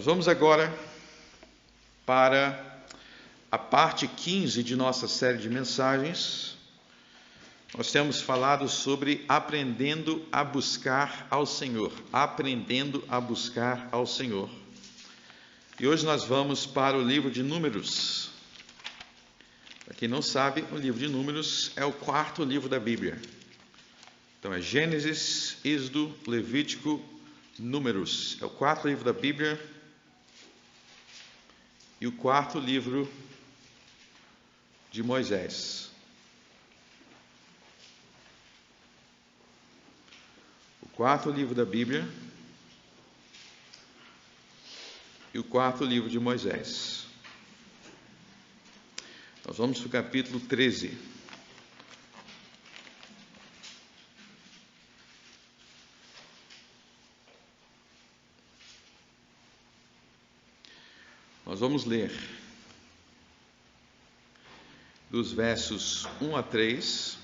Nós vamos agora para a parte 15 de nossa série de mensagens. Nós temos falado sobre aprendendo a buscar ao Senhor. Aprendendo a buscar ao Senhor. E hoje nós vamos para o livro de Números. Para quem não sabe, o livro de Números é o quarto livro da Bíblia. Então é Gênesis, Êxodo, Levítico, Números. É o quarto livro da Bíblia e o quarto livro de Moisés. O quarto livro da Bíblia e o quarto livro de Moisés. Nós vamos para o capítulo 13. Nós vamos ler dos versos 1 a 3.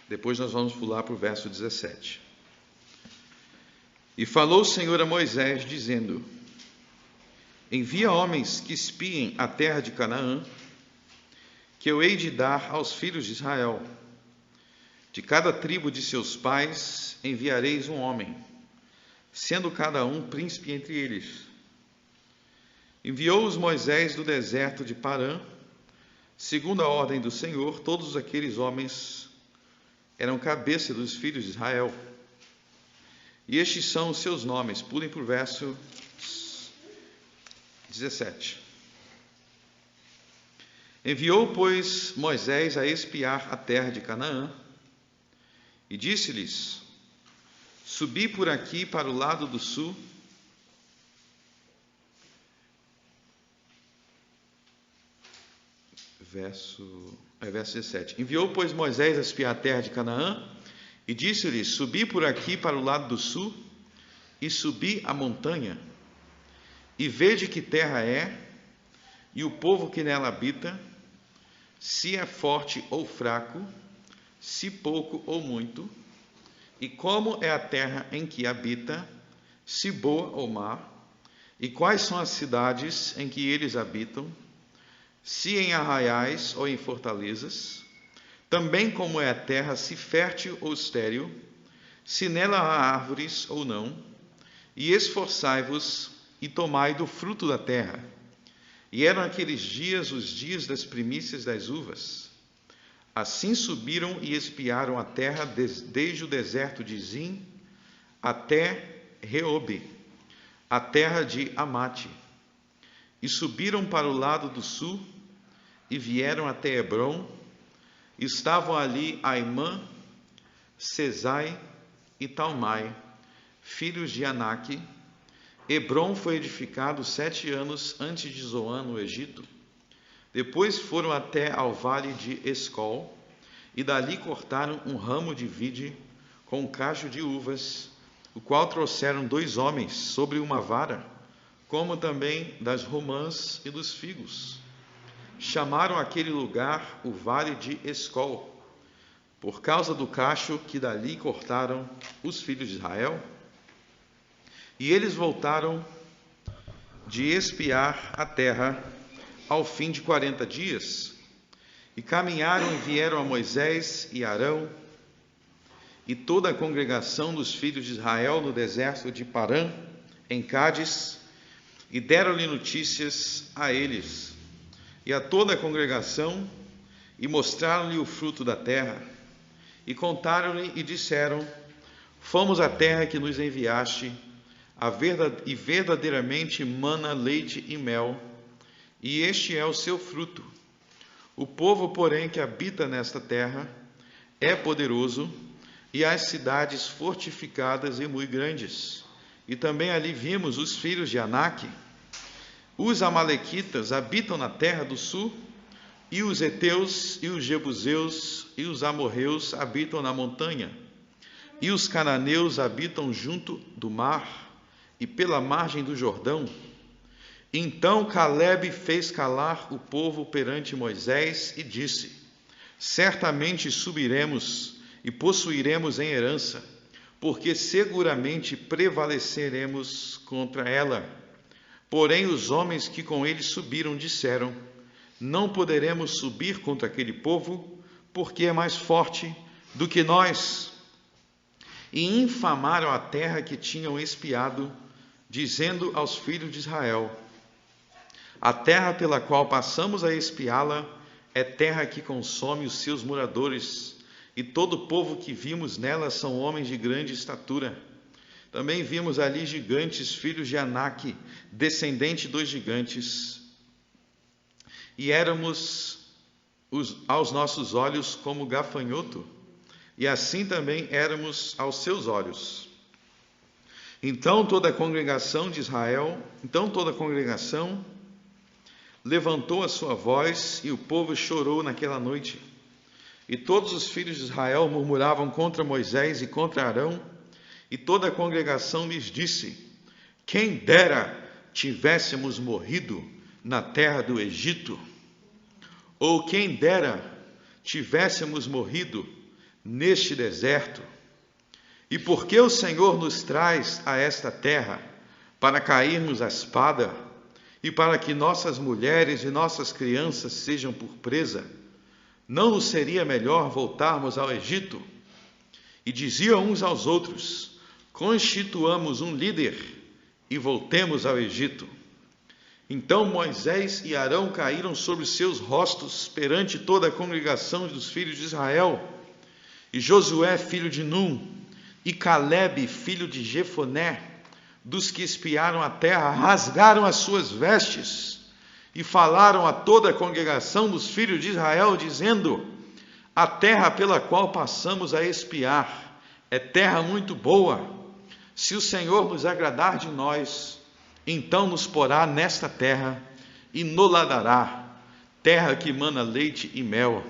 Depois nós vamos pular para o verso 17. E falou o Senhor a Moisés, dizendo: envia homens que espiem a terra de Canaã, que eu hei de dar aos filhos de Israel. De cada tribo de seus pais enviareis um homem, sendo cada um príncipe entre eles. Enviou-os Moisés do deserto de Parã, segundo a ordem do Senhor. Todos aqueles homens eram cabeça dos filhos de Israel. E estes são os seus nomes. Pulem para o verso 17. Enviou, pois, Moisés a espiar a terra de Canaã, e disse-lhes: subi por aqui para o lado do sul, verso 17. Enviou, pois, Moisés a espiar a terra de Canaã, e disse-lhes: subi por aqui para o lado do sul, e subi a montanha, e vede que terra é, e o povo que nela habita, se é forte ou fraco, se pouco ou muito, e como é a terra em que habita, se boa ou má, e quais são as cidades em que eles habitam, se em arraiais ou em fortalezas, também como é a terra, se fértil ou estéril, se nela há árvores ou não, e esforçai-vos e tomai do fruto da terra. E eram aqueles dias os dias das primícias das uvas. Assim subiram e espiaram a terra desde o deserto de Zim até Reobe, a terra de Amate. E subiram para o lado do sul e vieram até Hebrom. Estavam ali Aimã, Sesai e Talmai, filhos de Aнаque. Hebrom foi edificado 7 anos antes de Zoan, no Egito. Depois foram até ao vale de Escol, e dali cortaram um ramo de vide com um cacho de uvas, o qual trouxeram 2 homens sobre uma vara, como também das romãs e dos figos. Chamaram aquele lugar o vale de Escol, por causa do cacho que dali cortaram os filhos de Israel. E eles voltaram de espiar a terra ao fim de 40 dias, e caminharam e vieram a Moisés e Arão e toda a congregação dos filhos de Israel no deserto de Parã, em Cádiz, e deram-lhe notícias a eles e a toda a congregação, e mostraram-lhe o fruto da terra, e contaram-lhe e disseram: fomos à terra que nos enviaste, e verdadeiramente mana leite e mel, e este é o seu fruto. O povo, porém, que habita nesta terra é poderoso, e as cidades fortificadas e muito grandes. E também ali vimos os filhos de Aнаque. Os amalequitas habitam na terra do sul, e os heteus, e os jebuseus, e os amorreus habitam na montanha, e os cananeus habitam junto do mar, e pela margem do Jordão. Então Calebe fez calar o povo perante Moisés e disse: certamente subiremos e possuiremos em herança, porque seguramente prevaleceremos contra ela. Porém, os homens que com ele subiram disseram: não poderemos subir contra aquele povo, porque é mais forte do que nós. E infamaram a terra que tinham espiado, dizendo aos filhos de Israel: a terra pela qual passamos a espiá-la é terra que consome os seus moradores, e todo o povo que vimos nela são homens de grande estatura. Também vimos ali gigantes, filhos de Anak, descendente dos gigantes, e éramos aos nossos olhos como gafanhoto, e assim também éramos aos seus olhos. Então toda a congregação levantou a sua voz, e o povo chorou naquela noite. E todos os filhos de Israel murmuravam contra Moisés e contra Arão, e toda a congregação lhes disse: quem dera tivéssemos morrido na terra do Egito, ou quem dera tivéssemos morrido neste deserto. E por que o Senhor nos traz a esta terra, para cairmos à espada, e para que nossas mulheres e nossas crianças sejam por presa? Não nos seria melhor voltarmos ao Egito? E diziam uns aos outros: constituamos um líder e voltemos ao Egito. Então Moisés e Arão caíram sobre os seus rostos perante toda a congregação dos filhos de Israel. E Josué, filho de Num, e Calebe, filho de Jefoné, dos que espiaram a terra, rasgaram as suas vestes e falaram a toda a congregação dos filhos de Israel, dizendo: a terra pela qual passamos a espiar é terra muito boa. Se o Senhor nos agradar de nós, então nos porá nesta terra e nos-la dará, terra que mana leite e mel.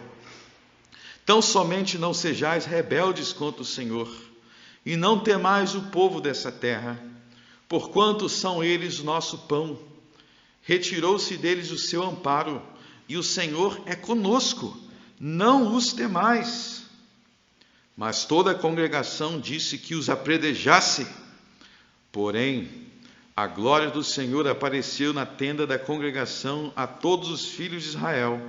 Tão somente não sejais rebeldes contra o Senhor, e não temais o povo dessa terra, porquanto são eles nosso pão. Retirou-se deles o seu amparo, e o Senhor é conosco, não os temais. Mas toda a congregação disse que os apredejasse. Porém, a glória do Senhor apareceu na tenda da congregação a todos os filhos de Israel.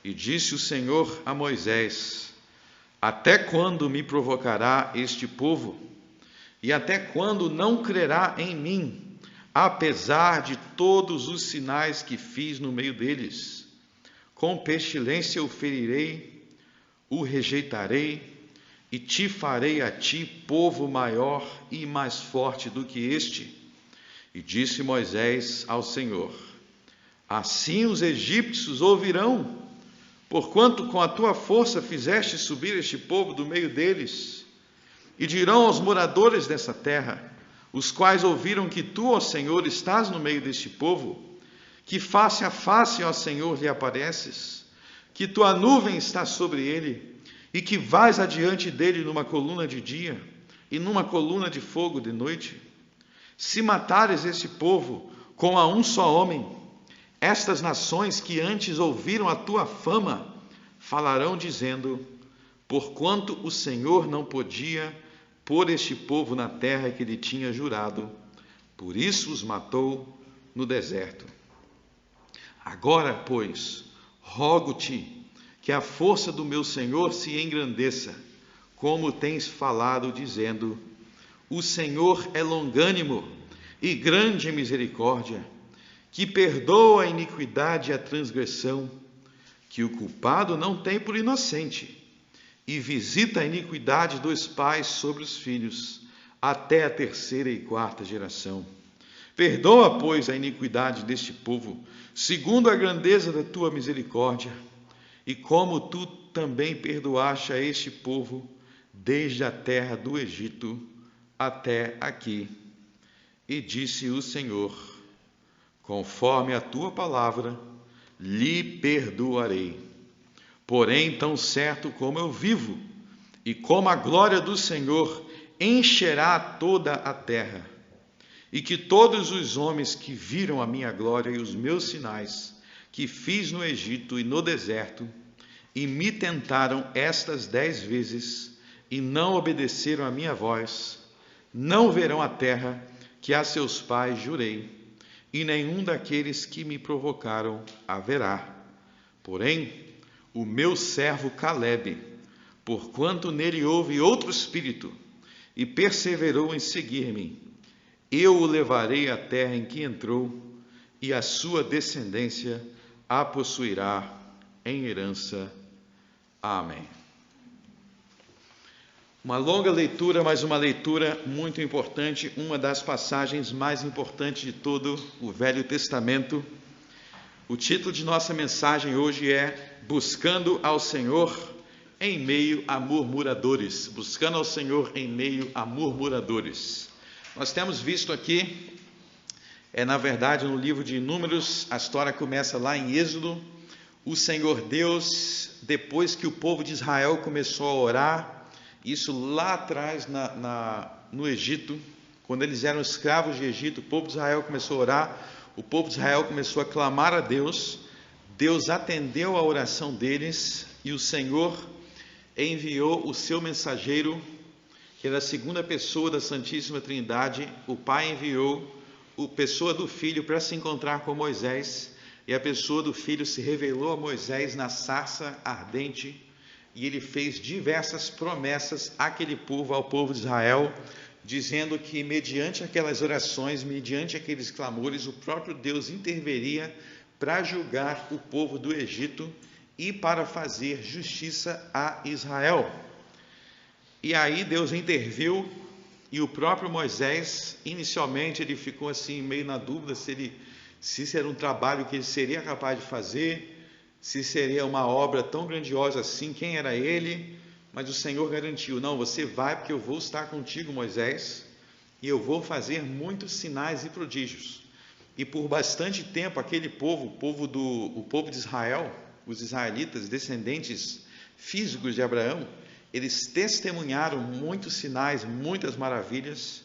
E disse o Senhor a Moisés: até quando me provocará este povo? E até quando não crerá em mim, apesar de todos os sinais que fiz no meio deles? Com pestilência o ferirei, o rejeitarei, e te farei a ti povo maior e mais forte do que este. E disse Moisés ao Senhor: assim os egípcios ouvirão, porquanto com a tua força fizeste subir este povo do meio deles. E dirão aos moradores dessa terra, os quais ouviram que tu, ó Senhor, estás no meio deste povo, que face a face, ó Senhor, lhe apareces, que tua nuvem está sobre ele, e que vais adiante dele numa coluna de dia e numa coluna de fogo de noite. Se matares esse povo com a um só homem, estas nações que antes ouviram a tua fama falarão dizendo: porquanto o Senhor não podia pôr este povo na terra que lhe tinha jurado, por isso os matou no deserto. Agora, pois, rogo-te que a força do meu Senhor se engrandeça, como tens falado, dizendo: o Senhor é longânimo e grande em misericórdia, que perdoa a iniquidade e a transgressão, que o culpado não tem por inocente, e visita a iniquidade dos pais sobre os filhos, até a terceira e quarta geração. Perdoa, pois, a iniquidade deste povo, segundo a grandeza da tua misericórdia, e como tu também perdoaste a este povo, desde a terra do Egito até aqui. E disse o Senhor: conforme a tua palavra, lhe perdoarei. Porém, tão certo como eu vivo, e como a glória do Senhor encherá toda a terra, e que todos os homens que viram a minha glória e os meus sinais, que fiz no Egito e no deserto, e me tentaram estas 10 vezes, e não obedeceram à minha voz, não verão a terra que a seus pais jurei, e nenhum daqueles que me provocaram a verá. Porém, o meu servo Calebe, porquanto nele houve outro espírito, e perseverou em seguir-me, eu o levarei à terra em que entrou, e a sua descendência a possuirá em herança. Amém. Uma longa leitura, mas uma leitura muito importante, uma das passagens mais importantes de todo o Velho Testamento. O título de nossa mensagem hoje é Buscando ao Senhor em meio a murmuradores. Buscando ao Senhor em meio a murmuradores. Nós temos visto aqui, na verdade, no livro de Números, a história começa lá em Êxodo. O Senhor Deus, depois que o povo de Israel começou a orar, isso lá atrás no Egito, quando eles eram escravos de Egito, o povo de Israel começou a orar, o povo de Israel começou a clamar a Deus, Deus atendeu a oração deles e o Senhor enviou o seu mensageiro, que era a segunda pessoa da Santíssima Trindade. O Pai enviou a pessoa do Filho para se encontrar com Moisés, e a pessoa do Filho se revelou a Moisés na sarça ardente, e ele fez diversas promessas àquele povo, ao povo de Israel, dizendo que mediante aquelas orações, mediante aqueles clamores, o próprio Deus interveria para julgar o povo do Egito e para fazer justiça a Israel. E aí Deus interviu, e o próprio Moisés, inicialmente ele ficou assim meio na dúvida se isso era um trabalho que ele seria capaz de fazer, se seria uma obra tão grandiosa assim, quem era ele? Mas o Senhor garantiu: não, você vai, porque eu vou estar contigo, Moisés, e eu vou fazer muitos sinais e prodígios. E por bastante tempo aquele povo, o povo de Israel, os israelitas, descendentes físicos de Abraão, eles testemunharam muitos sinais, muitas maravilhas,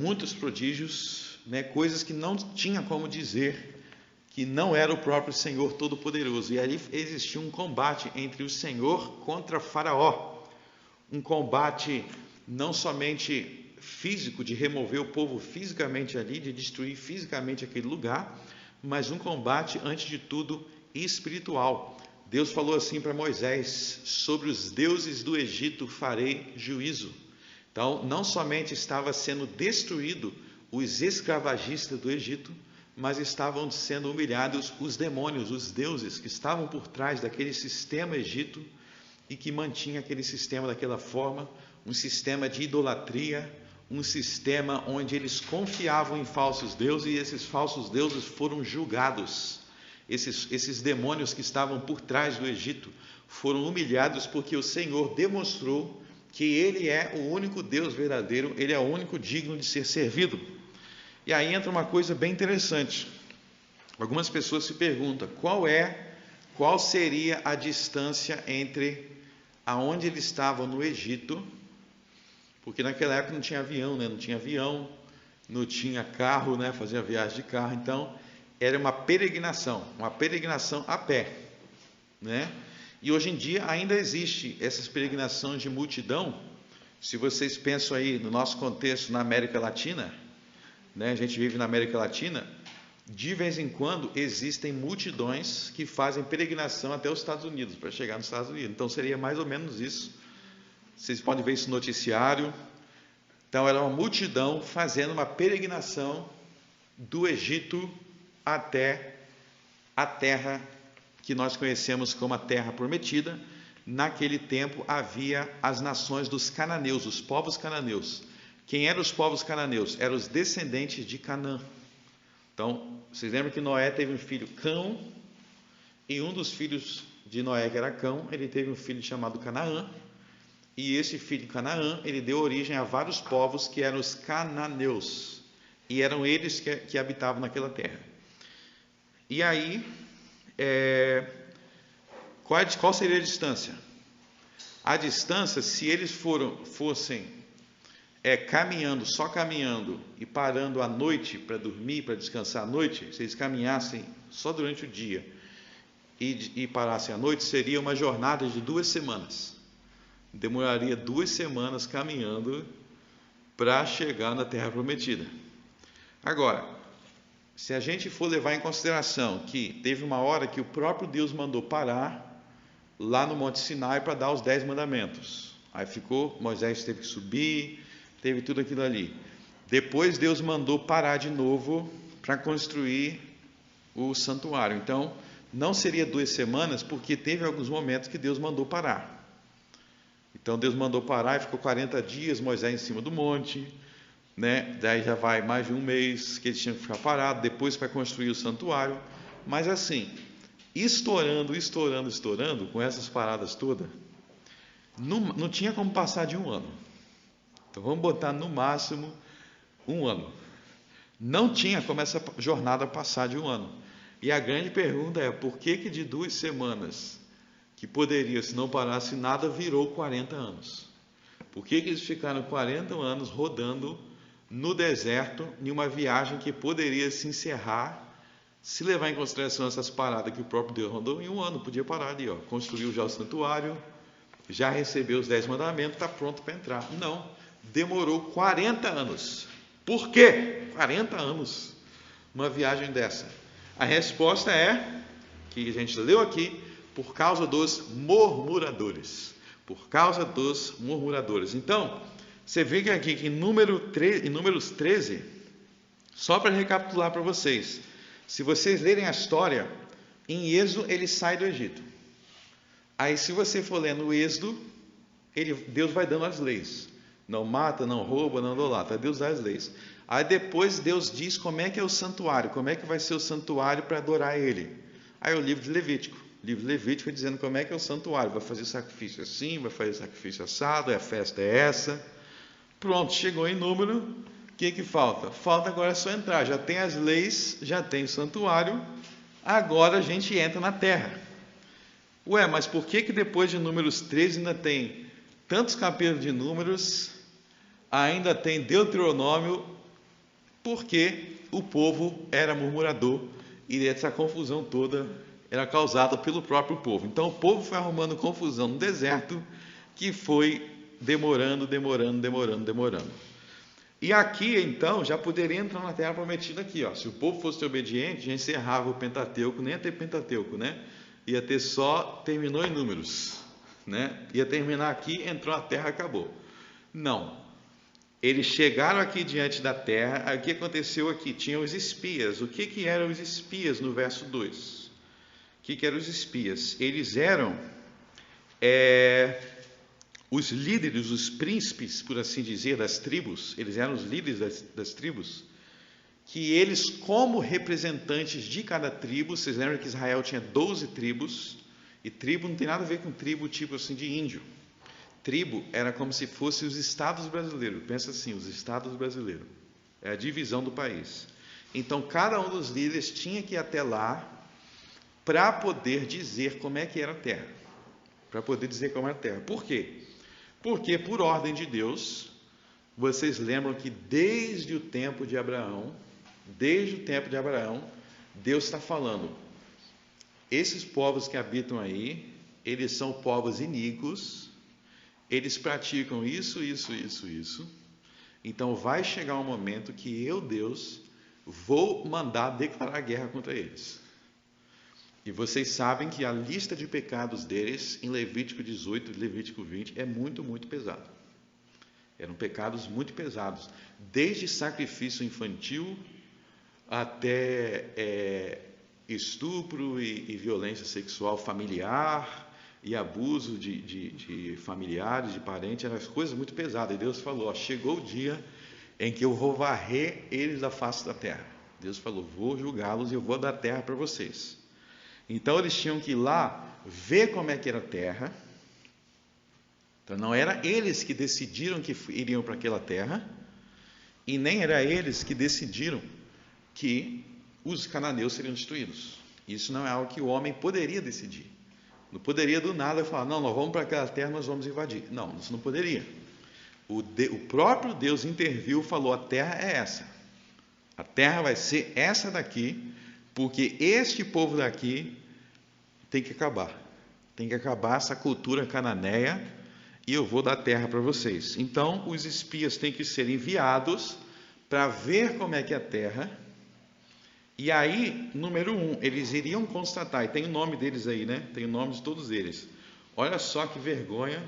muitos prodígios, coisas que não tinha como dizer que não era o próprio Senhor Todo-Poderoso. E ali existia um combate entre o Senhor contra Faraó, um combate não somente físico, de remover o povo fisicamente ali, de destruir fisicamente aquele lugar, mas um combate, antes de tudo, espiritual. Deus falou assim para Moisés: sobre os deuses do Egito farei juízo. Então, não somente estava sendo destruído os escravagistas do Egito, mas estavam sendo humilhados os demônios, os deuses que estavam por trás daquele sistema Egito e que mantinha aquele sistema daquela forma, um sistema de idolatria, um sistema onde eles confiavam em falsos deuses, e esses falsos deuses foram julgados. Esses demônios que estavam por trás do Egito foram humilhados, porque o Senhor demonstrou que Ele é o único Deus verdadeiro, Ele é o único digno de ser servido. E aí entra uma coisa bem interessante. Algumas pessoas se perguntam qual seria a distância entre aonde eles estavam no Egito, porque naquela época não tinha avião, não tinha avião, não tinha carro, fazia viagem de carro, então era uma peregrinação a pé, E hoje em dia ainda existe essas peregrinações de multidão. Se vocês pensam aí no nosso contexto na América Latina, a gente vive na América Latina, de vez em quando existem multidões que fazem peregrinação até os Estados Unidos, para chegar nos Estados Unidos. Então seria mais ou menos isso. Vocês podem ver isso no noticiário. Então era uma multidão fazendo uma peregrinação do Egito até a terra que nós conhecemos como a Terra Prometida. Naquele tempo havia as nações dos cananeus, os povos cananeus. Quem eram os povos cananeus? Eram os descendentes de Canaã. Então, vocês lembram que Noé teve um filho, Cão, e um dos filhos de Noé, que era Cão, ele teve um filho chamado Canaã, e esse filho Canaã, ele deu origem a vários povos que eram os cananeus, e eram eles que habitavam naquela terra. E aí, qual seria a distância? A distância, se eles fossem caminhando, só caminhando e parando à noite para dormir, para descansar à noite, se eles caminhassem só durante o dia e parassem à noite, seria uma jornada de 2 semanas. demoraria 2 semanas caminhando para chegar na Terra Prometida. Agora, se a gente for levar em consideração que teve uma hora que o próprio Deus mandou parar lá no Monte Sinai para dar os 10 mandamentos. Aí ficou, Moisés teve que subir, teve tudo aquilo ali. Depois Deus mandou parar de novo para construir o santuário. Então, não seria 2 semanas, porque teve alguns momentos que Deus mandou parar. Então Deus mandou parar e ficou 40 dias Moisés em cima do monte, né? Daí já vai mais de 1 mês que eles tinham que ficar parados, depois para construir o santuário. Mas assim, estourando, com essas paradas todas, não tinha como passar de 1 ano. Então vamos botar no máximo 1 ano. Não tinha como essa jornada passar de 1 ano. E a grande pergunta é, por que de 2 semanas, que poderia, se não parasse nada, virou 40 anos? Por que eles ficaram 40 anos rodando no deserto, em uma viagem que poderia se encerrar, se levar em consideração essas paradas que o próprio Deus mandou, em 1 ano? Podia parar ali, ó, construiu já o santuário, já recebeu os 10 mandamentos, está pronto para entrar. Não, demorou 40 anos. Por quê? 40 anos, uma viagem dessa. A resposta é, que a gente leu aqui, por causa dos murmuradores. Por causa dos murmuradores. Então, você vê que aqui em Números 13, só para recapitular para vocês, se vocês lerem a história, em Êxodo ele sai do Egito. Aí se você for ler no Êxodo, Deus vai dando as leis. Não mata, não rouba, não idolatra. Deus dá as leis. Aí depois Deus diz como é que é o santuário, como é que vai ser o santuário para adorar Ele. Aí o livro de Levítico. O livro de Levítico dizendo como é que é o santuário. Vai fazer sacrifício assim, vai fazer sacrifício assado, a festa é essa. Pronto, chegou em Número. O que falta? Falta agora só entrar. Já tem as leis, já tem o santuário. Agora a gente entra na terra. Ué, mas por que depois de Números 13 ainda tem tantos capítulos de Números, ainda tem Deuteronômio? Porque o povo era murmurador e essa confusão toda era causada pelo próprio povo. Então o povo foi arrumando confusão no deserto, que foi demorando. E aqui então já poderia entrar na terra prometida aqui, ó. Se o povo fosse obediente, já encerrava o Pentateuco, nem ia ter Pentateuco, né? Ia ter só, terminou em Números, né? Ia terminar aqui, entrou na terra, acabou. Não. Eles chegaram aqui diante da terra. Aí o que aconteceu aqui? Tinham os espias. O que eram os espias no verso 2? O que eram os espias? Eles eram os líderes, os príncipes, por assim dizer, das tribos. Eles eram os líderes das tribos, que eles, como representantes de cada tribo, vocês lembram que Israel tinha 12 tribos, e tribo não tem nada a ver com tribo tipo assim de índio. Tribo era como se fosse os estados brasileiros. Pensa assim, os estados brasileiros. É a divisão do país. Então, cada um dos líderes tinha que ir até lá para poder dizer como é que era a terra. Para poder dizer como era a terra. Por quê? Porque, por ordem de Deus, vocês lembram que desde o tempo de Abraão, Deus está falando, esses povos que habitam aí, eles são povos iníquos, eles praticam isso. Então vai chegar um momento que eu, Deus, vou mandar declarar guerra contra eles. E vocês sabem que a lista de pecados deles, em Levítico 18 e Levítico 20, é muito pesado. Eram pecados muito pesados, desde sacrifício infantil até estupro e violência sexual familiar, e abuso de familiares, de parentes, eram as coisas muito pesadas. E Deus falou, ó, chegou o dia em que eu vou varrer eles da face da terra. Deus falou, vou julgá-los e eu vou dar terra para vocês. Então eles tinham que ir lá ver como é que era a terra. Então não era eles que decidiram que iriam para aquela terra, e nem era eles que decidiram que os cananeus seriam destruídos. Isso não é algo que o homem poderia decidir. Não poderia do nada falar, não, nós vamos para aquela terra, nós vamos invadir. Não, isso não poderia. O próprio Deus interviu e falou, a terra é essa. A terra vai ser essa daqui, porque este povo daqui tem que acabar. Tem que acabar essa cultura cananeia e eu vou dar terra para vocês. Então, os espias têm que ser enviados para ver como é que é a terra. E aí, número 1, eles iriam constatar, e tem o nome deles aí, né? Tem o nome de todos eles. Olha só que vergonha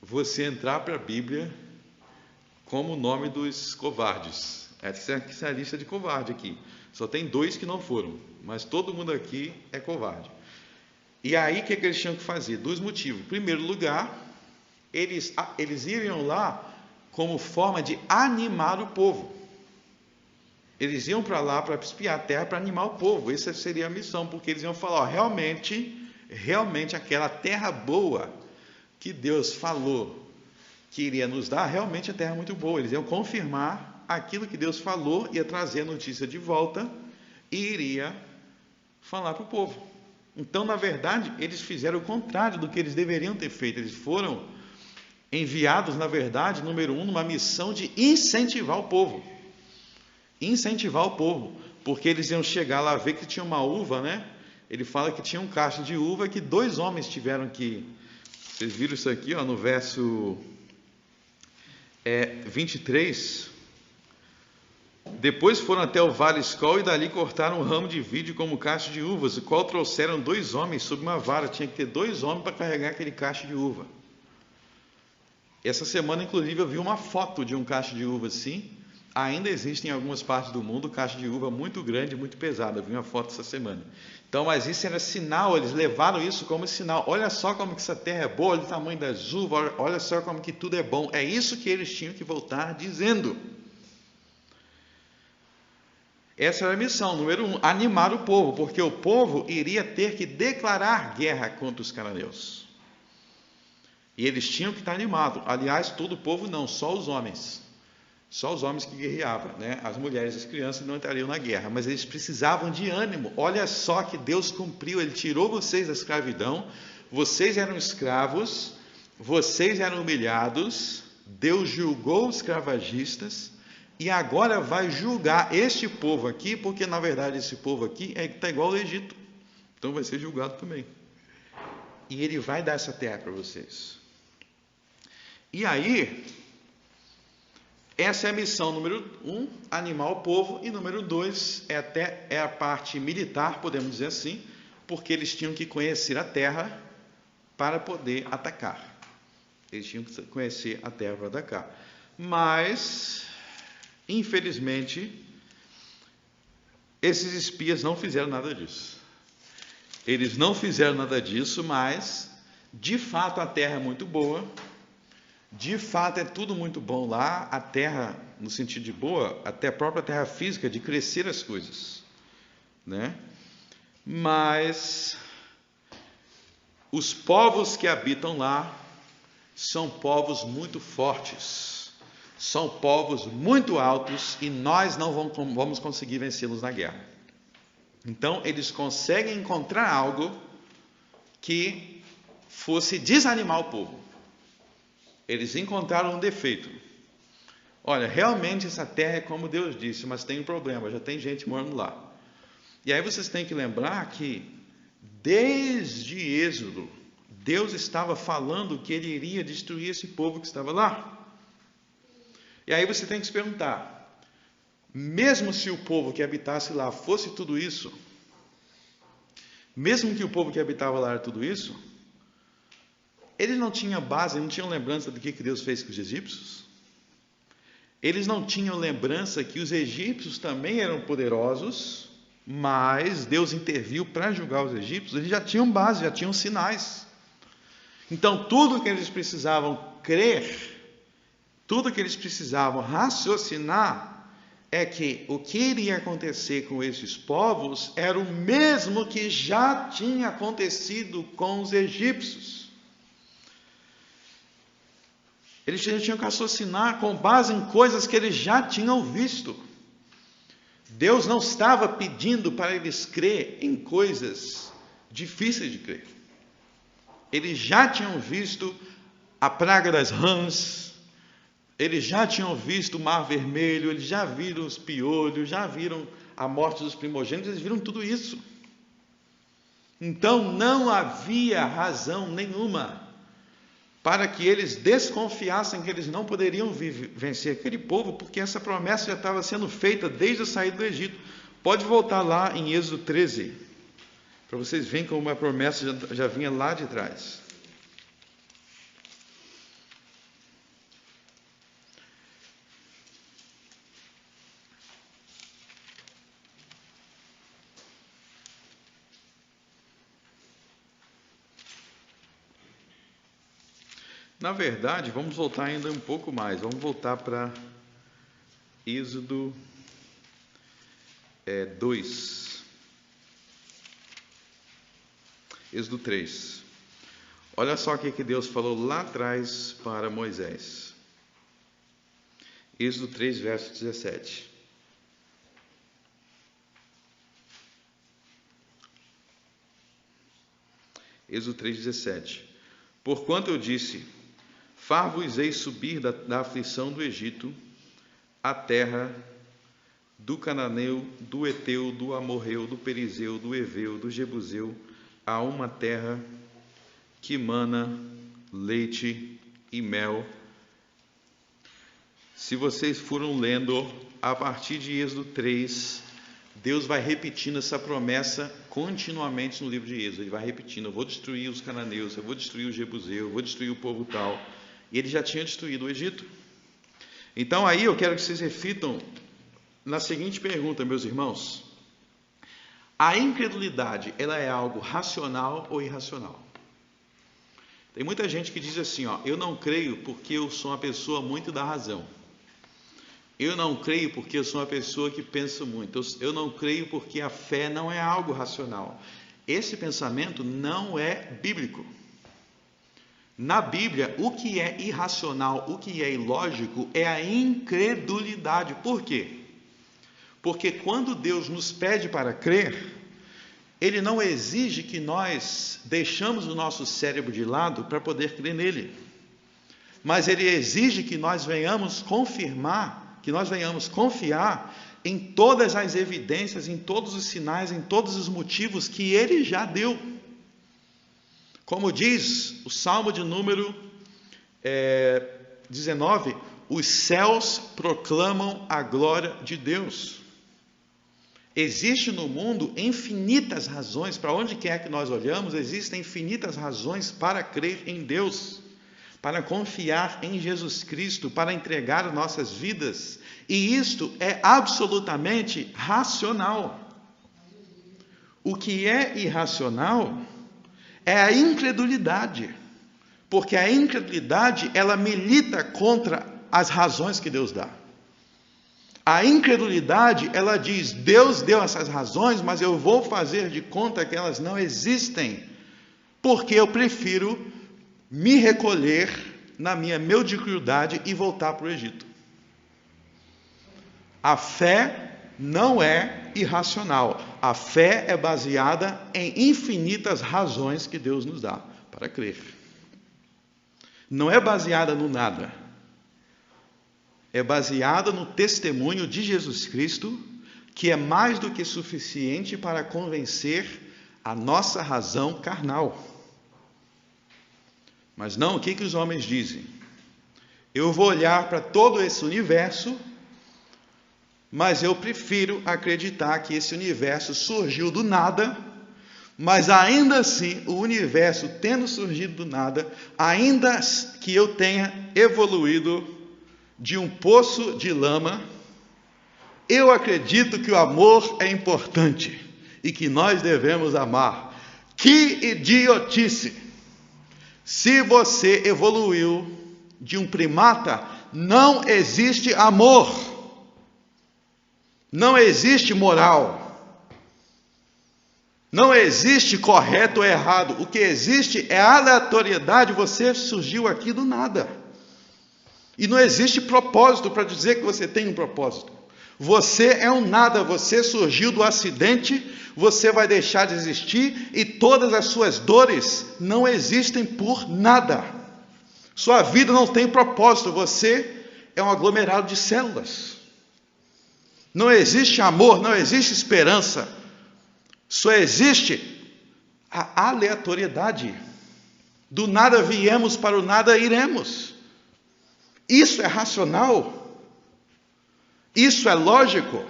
você entrar para a Bíblia como o nome dos covardes. Essa é a lista de covarde aqui. Só tem 2 que não foram, mas todo mundo aqui é covarde. E aí, o que eles tinham que fazer? 2 motivos. Em primeiro lugar, eles iriam lá como forma de animar o povo. Eles iam para lá para espiar a terra, para animar o povo. Essa seria a missão, porque eles iam falar, ó, realmente aquela terra boa que Deus falou que iria nos dar, realmente a terra é muito boa. Eles iam confirmar aquilo que Deus falou, ia trazer a notícia de volta e iria falar para o povo. Então, na verdade, eles fizeram o contrário do que eles deveriam ter feito. Eles foram enviados, na verdade, número 1, numa missão de incentivar o povo. Incentivar o povo, porque eles iam chegar lá, ver que tinha uma uva, né? Ele fala que tinha um cacho de uva que 2 homens tiveram que... Vocês viram isso aqui, ó, no verso 23. Depois foram até o vale Escol e dali cortaram um ramo de vide como cacho de uvas, o qual trouxeram 2 homens sob uma vara. Tinha que ter 2 homens para carregar aquele cacho de uva. Essa semana, inclusive, eu vi uma foto de um cacho de uva assim. Ainda existem em algumas partes do mundo cacho de uva muito grande, muito pesado. Eu vi uma foto essa semana. Então, mas isso era sinal, eles levaram isso como sinal. Olha só como que essa terra é boa, olha o tamanho das uvas, olha só como que tudo é bom. É isso que eles tinham que voltar dizendo. Essa era a missão, número 1, animar o povo, porque o povo iria ter que declarar guerra contra os cananeus. E eles tinham que estar animados. Aliás, todo o povo não, só os homens. Só os homens que guerreavam, né? As mulheres e as crianças não entrariam na guerra, mas eles precisavam de ânimo. Olha só que Deus cumpriu, Ele tirou vocês da escravidão, vocês eram escravos, vocês eram humilhados, Deus julgou os escravagistas e agora vai julgar este povo aqui, porque na verdade esse povo aqui está igual ao Egito, então vai ser julgado também. E Ele vai dar essa terra para vocês. E aí... essa é a missão número 1, animar o povo, e número 2 é a parte militar, podemos dizer assim, porque eles tinham que conhecer a terra para poder atacar. Eles tinham que conhecer a terra para atacar. Mas, infelizmente, esses espias não fizeram nada disso. Eles não fizeram nada disso, mas, de fato, a terra é muito boa. De fato, é tudo muito bom lá, a terra, no sentido de boa, até a própria terra física, de crescer as coisas, né? Mas os povos que habitam lá são povos muito fortes, são povos muito altos e nós não vamos conseguir vencê-los na guerra. Então, eles conseguem encontrar algo que fosse desanimar o povo. Eles encontraram um defeito. Olha, realmente essa terra é como Deus disse, mas tem um problema, já tem gente morando lá. E aí vocês têm que lembrar que, desde Êxodo, Deus estava falando que Ele iria destruir esse povo que estava lá. E aí você tem que se perguntar, mesmo se o povo que habitasse lá fosse tudo isso, mesmo que o povo que habitava lá era tudo isso, eles não tinham base, não tinham lembrança do que Deus fez com os egípcios. Eles não tinham lembrança que os egípcios também eram poderosos, mas Deus interviu para julgar os egípcios. Eles já tinham base, já tinham sinais. Então, tudo que eles precisavam crer, tudo que eles precisavam raciocinar, é que o que iria acontecer com esses povos era o mesmo que já tinha acontecido com os egípcios. Eles tinham que raciocinar com base em coisas que eles já tinham visto. Deus não estava pedindo para eles crer em coisas difíceis de crer. Eles já tinham visto a praga das rãs, eles já tinham visto o mar vermelho, eles já viram os piolhos, já viram a morte dos primogênitos, eles viram tudo isso. Então não havia razão nenhuma para que eles desconfiassem que eles não poderiam vencer aquele povo, porque essa promessa já estava sendo feita desde a saída do Egito. Pode voltar lá em Êxodo 13, para vocês verem como a promessa já vinha lá de trás. Na verdade, vamos voltar ainda um pouco mais. Vamos voltar para Êxodo 2. Êxodo 3. Olha só o que Deus falou lá atrás para Moisés. Êxodo 3, verso 17. Êxodo 3, 17. Porquanto eu disse: far-vos-ei subir da aflição do Egito, a terra do Cananeu, do Eteu, do Amorreu, do Perizeu, do Eveu, do Jebuseu, a uma terra que mana leite e mel. Se vocês foram lendo, a partir de Êxodo 3, Deus vai repetindo essa promessa continuamente no livro de Êxodo. Ele vai repetindo: eu vou destruir os cananeus, eu vou destruir o Jebuseu, eu vou destruir o povo tal. E ele já tinha destruído o Egito. Então aí eu quero que vocês reflitam na seguinte pergunta, meus irmãos: a incredulidade, ela é algo racional ou irracional? Tem muita gente que diz assim, eu não creio porque eu sou uma pessoa muito da razão. Eu não creio porque eu sou uma pessoa que pensa muito. Eu não creio porque a fé não é algo racional. Esse pensamento não é bíblico. Na Bíblia, o que é irracional, o que é ilógico, é a incredulidade. Por quê? Porque quando Deus nos pede para crer, Ele não exige que nós deixamos o nosso cérebro de lado para poder crer nele. Mas Ele exige que nós venhamos confirmar, que nós venhamos confiar em todas as evidências, em todos os sinais, em todos os motivos que Ele já deu. Como diz o Salmo de número 19, os céus proclamam a glória de Deus. Existe no mundo infinitas razões, para onde quer que nós olhamos, existem infinitas razões para crer em Deus, para confiar em Jesus Cristo, para entregar nossas vidas. E isto é absolutamente racional. O que é irracional é a incredulidade, porque a incredulidade, ela milita contra as razões que Deus dá. A incredulidade, ela diz: Deus deu essas razões, mas eu vou fazer de conta que elas não existem, porque eu prefiro me recolher na minha mediocridade e voltar para o Egito. A fé não é irracional. A fé é baseada em infinitas razões que Deus nos dá para crer. Não é baseada no nada. É baseada no testemunho de Jesus Cristo, que é mais do que suficiente para convencer a nossa razão carnal. Mas não, o que os homens dizem? Eu vou olhar para todo esse universo, mas eu prefiro acreditar que esse universo surgiu do nada, mas ainda assim, o universo tendo surgido do nada, ainda que eu tenha evoluído de um poço de lama, eu acredito que o amor é importante e que nós devemos amar. Que idiotice! Se você evoluiu de um primata, não existe amor. Não existe moral. Não existe correto ou errado. O que existe é aleatoriedade. Você surgiu aqui do nada. E não existe propósito para dizer que você tem um propósito. Você é um nada. Você surgiu do acidente. Você vai deixar de existir. E todas as suas dores não existem por nada. Sua vida não tem propósito. Você é um aglomerado de células. Não existe amor, não existe esperança. Só existe a aleatoriedade. Do nada viemos, para o nada iremos. Isso é racional? Isso é lógico?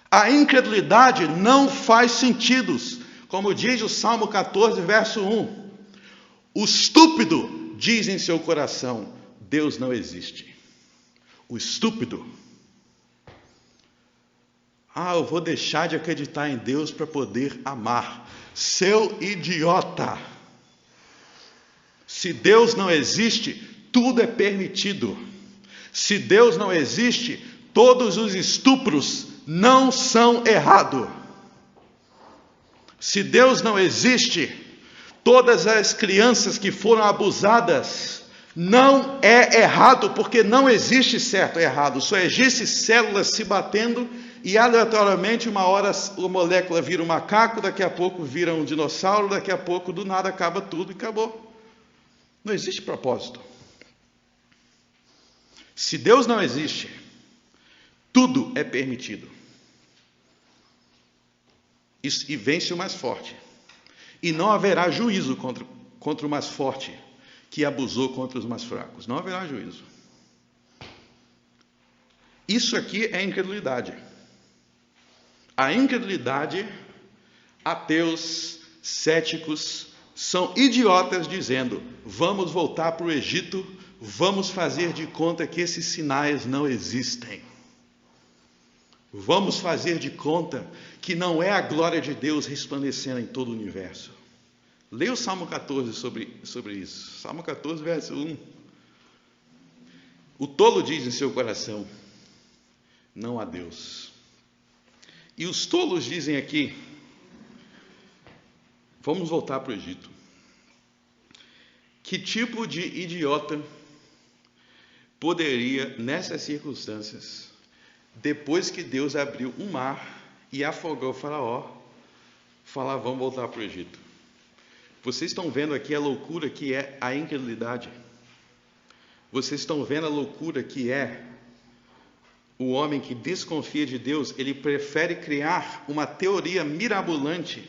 A incredulidade não faz sentido. Como diz o Salmo 14, verso 1. O estúpido diz em seu coração: Deus não existe. O estúpido. Eu vou deixar de acreditar em Deus para poder amar. Seu idiota. Se Deus não existe, tudo é permitido. Se Deus não existe, todos os estupros não são errados. Se Deus não existe, todas as crianças que foram abusadas, não é errado, porque não existe certo e errado, só existe células se batendo e aleatoriamente uma hora a molécula vira um macaco, daqui a pouco vira um dinossauro, daqui a pouco do nada acaba tudo e acabou. Não existe propósito. Se Deus não existe, tudo é permitido. E vence o mais forte. E não haverá juízo contra o mais forte que abusou contra os mais fracos. Não haverá juízo. Isso aqui é incredulidade. A incredulidade, ateus, céticos, são idiotas dizendo: vamos voltar para o Egito, vamos fazer de conta que esses sinais não existem. Vamos fazer de conta que não é a glória de Deus resplandecendo em todo o universo. Leia o Salmo 14 sobre isso. Salmo 14, verso 1. O tolo diz em seu coração: não há Deus. E os tolos dizem aqui: vamos voltar para o Egito. Que tipo de idiota poderia, nessas circunstâncias, depois que Deus abriu um mar e afogou o faraó, falar: vamos voltar para o Egito? Vocês estão vendo aqui a loucura que é a incredulidade. Vocês estão vendo a loucura que é o homem que desconfia de Deus. Ele prefere criar uma teoria mirabolante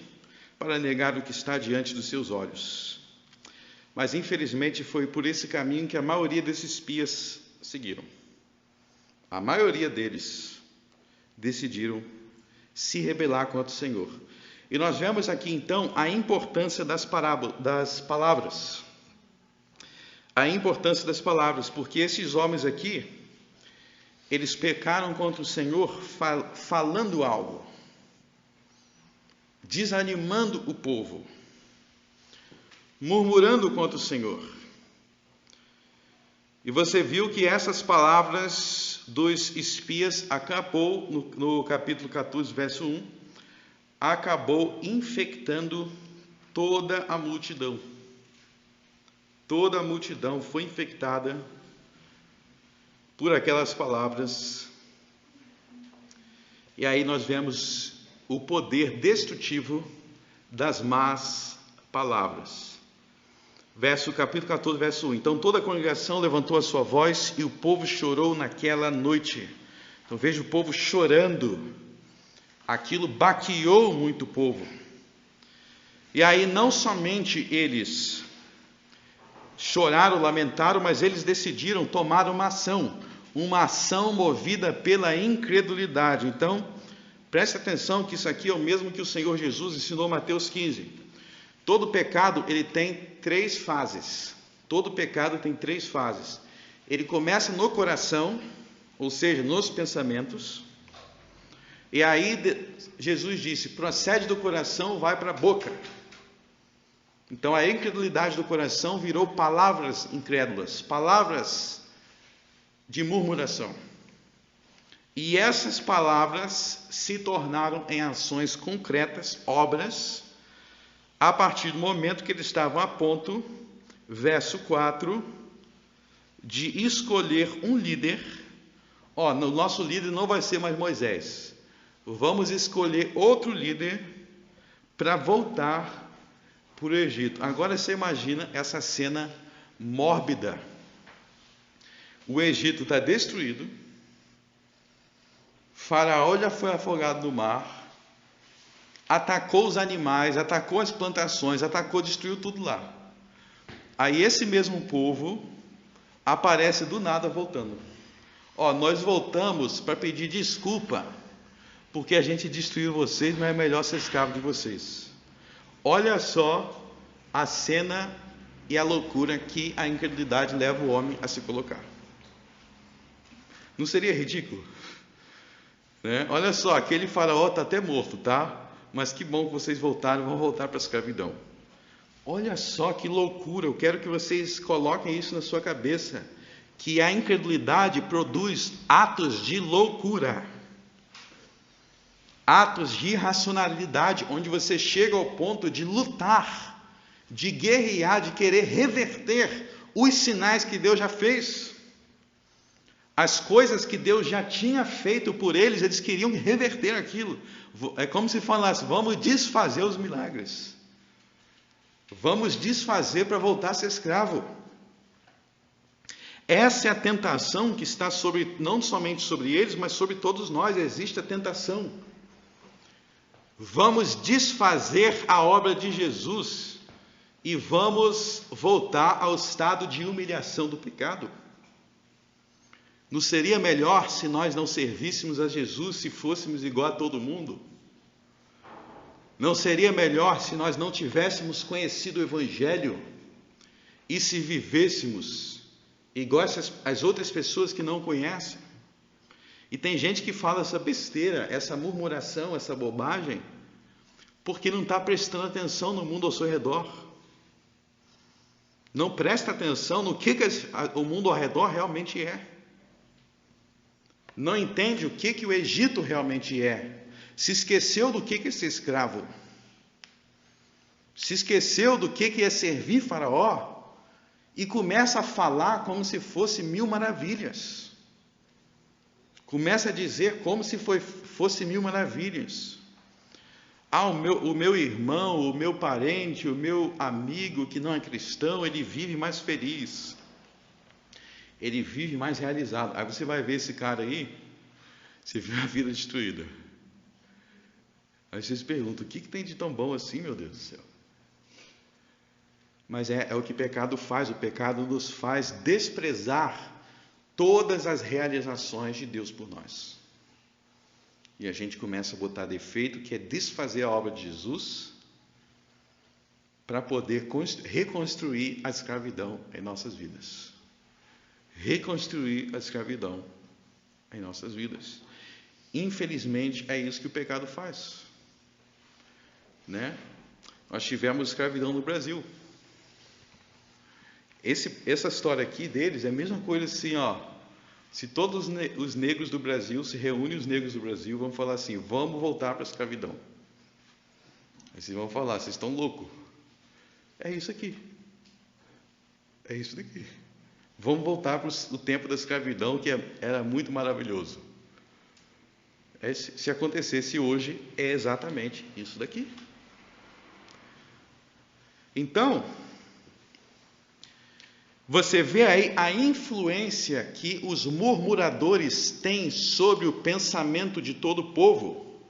para negar o que está diante dos seus olhos. Mas infelizmente foi por esse caminho que a maioria desses espias seguiram. A maioria deles decidiram se rebelar contra o Senhor. E nós vemos aqui então a importância das palavras. A importância das palavras, porque esses homens aqui, eles pecaram contra o Senhor falando algo, desanimando o povo, murmurando contra o Senhor. E você viu que essas palavras dos espias acabou, no capítulo 14, verso 1, acabou infectando toda a multidão. Toda a multidão foi infectada por aquelas palavras. E aí nós vemos o poder destrutivo das más palavras. Capítulo 14, verso 1. Então toda a congregação levantou a sua voz e o povo chorou naquela noite. Então veja o povo chorando. Aquilo baqueou muito o povo. E aí não somente eles choraram, lamentaram, mas eles decidiram tomar uma ação movida pela incredulidade. Então, preste atenção que isso aqui é o mesmo que o Senhor Jesus ensinou em Mateus 15. Todo pecado, ele tem 3 fases. Todo pecado tem 3 fases. Ele começa no coração, ou seja, nos pensamentos. E aí Jesus disse: procede do coração, vai para a boca. Então a incredulidade do coração virou palavras incrédulas, palavras de murmuração. E essas palavras se tornaram em ações concretas, obras, a partir do momento que eles estavam a ponto, verso 4, de escolher um líder. No nosso líder não vai ser mais Moisés. Vamos escolher outro líder para voltar para o Egito. Agora você imagina essa cena mórbida. O Egito está destruído. Faraó já foi afogado no mar. Atacou os animais, atacou as plantações, destruiu tudo lá. Aí esse mesmo povo aparece do nada voltando. Ó, nós voltamos para pedir desculpa, porque a gente destruiu vocês, mas é melhor ser escravo de vocês. Olha só a cena e a loucura que a incredulidade leva o homem a se colocar. Não seria ridículo? Né? Olha só, aquele faraó está até morto, tá? Mas que bom que vocês voltaram, vão voltar para a escravidão. Olha só que loucura, eu quero que vocês coloquem isso na sua cabeça, que a incredulidade produz atos de loucura, atos de irracionalidade, onde você chega ao ponto de lutar, de guerrear, de querer reverter os sinais que Deus já fez. As coisas que Deus já tinha feito por eles, eles queriam reverter aquilo. É como se falasse, vamos desfazer os milagres. Vamos desfazer para voltar a ser escravo. Essa é a tentação que está sobre, não somente sobre eles, mas sobre todos nós. Existe a tentação. Vamos desfazer a obra de Jesus e vamos voltar ao estado de humilhação do pecado. Não seria melhor se nós não servíssemos a Jesus, se fôssemos igual a todo mundo? Não seria melhor se nós não tivéssemos conhecido o Evangelho e se vivêssemos igual as outras pessoas que não conhecem? E tem gente que fala essa besteira, essa murmuração, essa bobagem, porque não está prestando atenção no mundo ao seu redor. Não presta atenção no que o mundo ao redor realmente é. Não entende o que o Egito realmente é. Se esqueceu do que é ser escravo. Se esqueceu do que é servir Faraó. E começa a falar como se fosse mil maravilhas. Começa a dizer como se fosse mil maravilhas. Ah, o meu irmão, o meu parente, o meu amigo que não é cristão, ele vive mais feliz. Ele vive mais realizado. Aí você vai ver esse cara aí, você vê a vida destruída. Aí você se pergunta, o que tem de tão bom assim, meu Deus do céu? Mas é o que o pecado faz. O pecado nos faz desprezar todas as realizações de Deus por nós. E a gente começa a botar defeito, que é desfazer a obra de Jesus, para poder reconstruir a escravidão em nossas vidas. Reconstruir a escravidão em nossas vidas. Infelizmente, é isso que o pecado faz. Né? Nós tivemos escravidão no Brasil. Essa história aqui deles é a mesma coisa assim, ó. Se todos os negros do Brasil, se reúnem os negros do Brasil, vão falar assim, vamos voltar para a escravidão. Aí vocês vão falar, vocês estão loucos. É isso aqui. É isso daqui. Vamos voltar para o tempo da escravidão, que era muito maravilhoso. Se acontecesse hoje, é exatamente isso daqui. Então, você vê aí a influência que os murmuradores têm sobre o pensamento de todo o povo.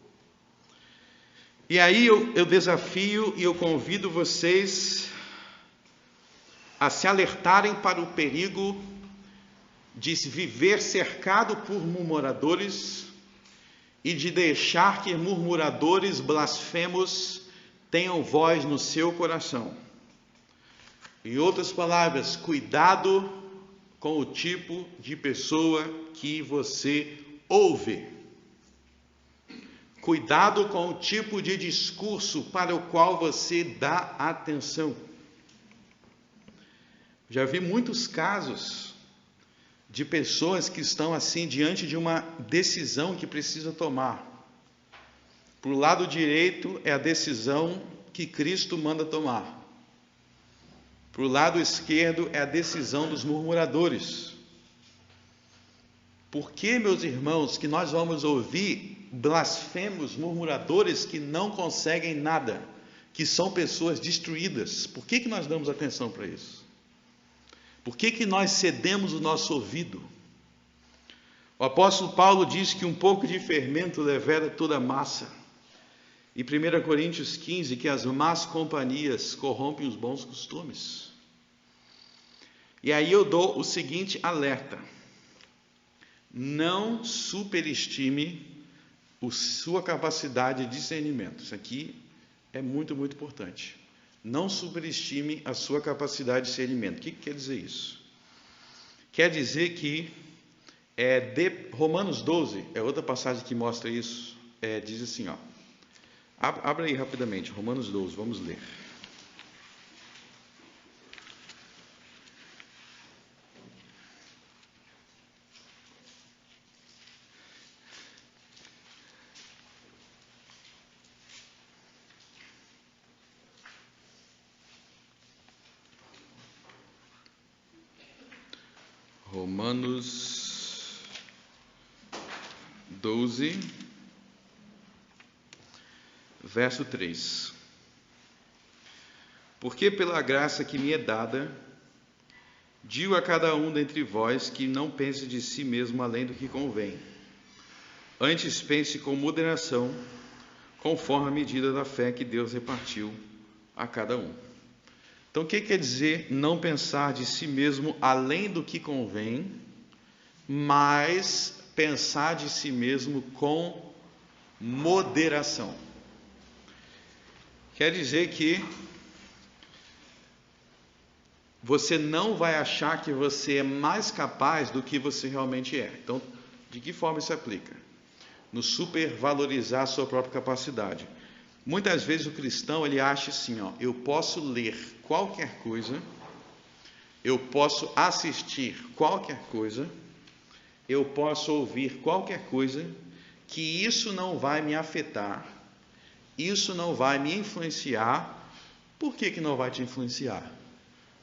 E aí eu desafio e eu convido vocês a se alertarem para o perigo de viver cercado por murmuradores e de deixar que murmuradores blasfemos tenham voz no seu coração. Em outras palavras, cuidado com o tipo de pessoa que você ouve. Cuidado com o tipo de discurso para o qual você dá atenção. Já vi muitos casos de pessoas que estão assim diante de uma decisão que precisa tomar. Para o lado direito é a decisão que Cristo manda tomar. Para o lado esquerdo é a decisão dos murmuradores. Por que, meus irmãos, que nós vamos ouvir blasfemos, murmuradores que não conseguem nada, que são pessoas destruídas? Por que nós damos atenção para isso? Por que nós cedemos o nosso ouvido? O apóstolo Paulo diz que um pouco de fermento leveda toda a massa. E 1 Coríntios 15, que as más companhias corrompem os bons costumes. E aí eu dou o seguinte alerta: não superestime a sua capacidade de discernimento. Isso aqui é muito, muito importante. Não superestime a sua capacidade de discernimento. O que quer dizer isso? Quer dizer que Romanos 12, é outra passagem que mostra isso, diz assim, ó. Abra aí rapidamente, Romanos 12, vamos ler. Romanos 12, verso 3. Porque pela graça que me é dada, digo a cada um dentre vós que não pense de si mesmo além do que convém. Antes pense com moderação, conforme a medida da fé que Deus repartiu a cada um. Então, o que quer dizer não pensar de si mesmo além do que convém, mas pensar de si mesmo com moderação? Quer dizer que você não vai achar que você é mais capaz do que você realmente é. Então, de que forma isso se aplica? No supervalorizar a sua própria capacidade. Muitas vezes o cristão, ele acha assim, ó, eu posso ler qualquer coisa, eu posso assistir qualquer coisa, eu posso ouvir qualquer coisa, que isso não vai me afetar, isso não vai me influenciar. Por que não vai te influenciar?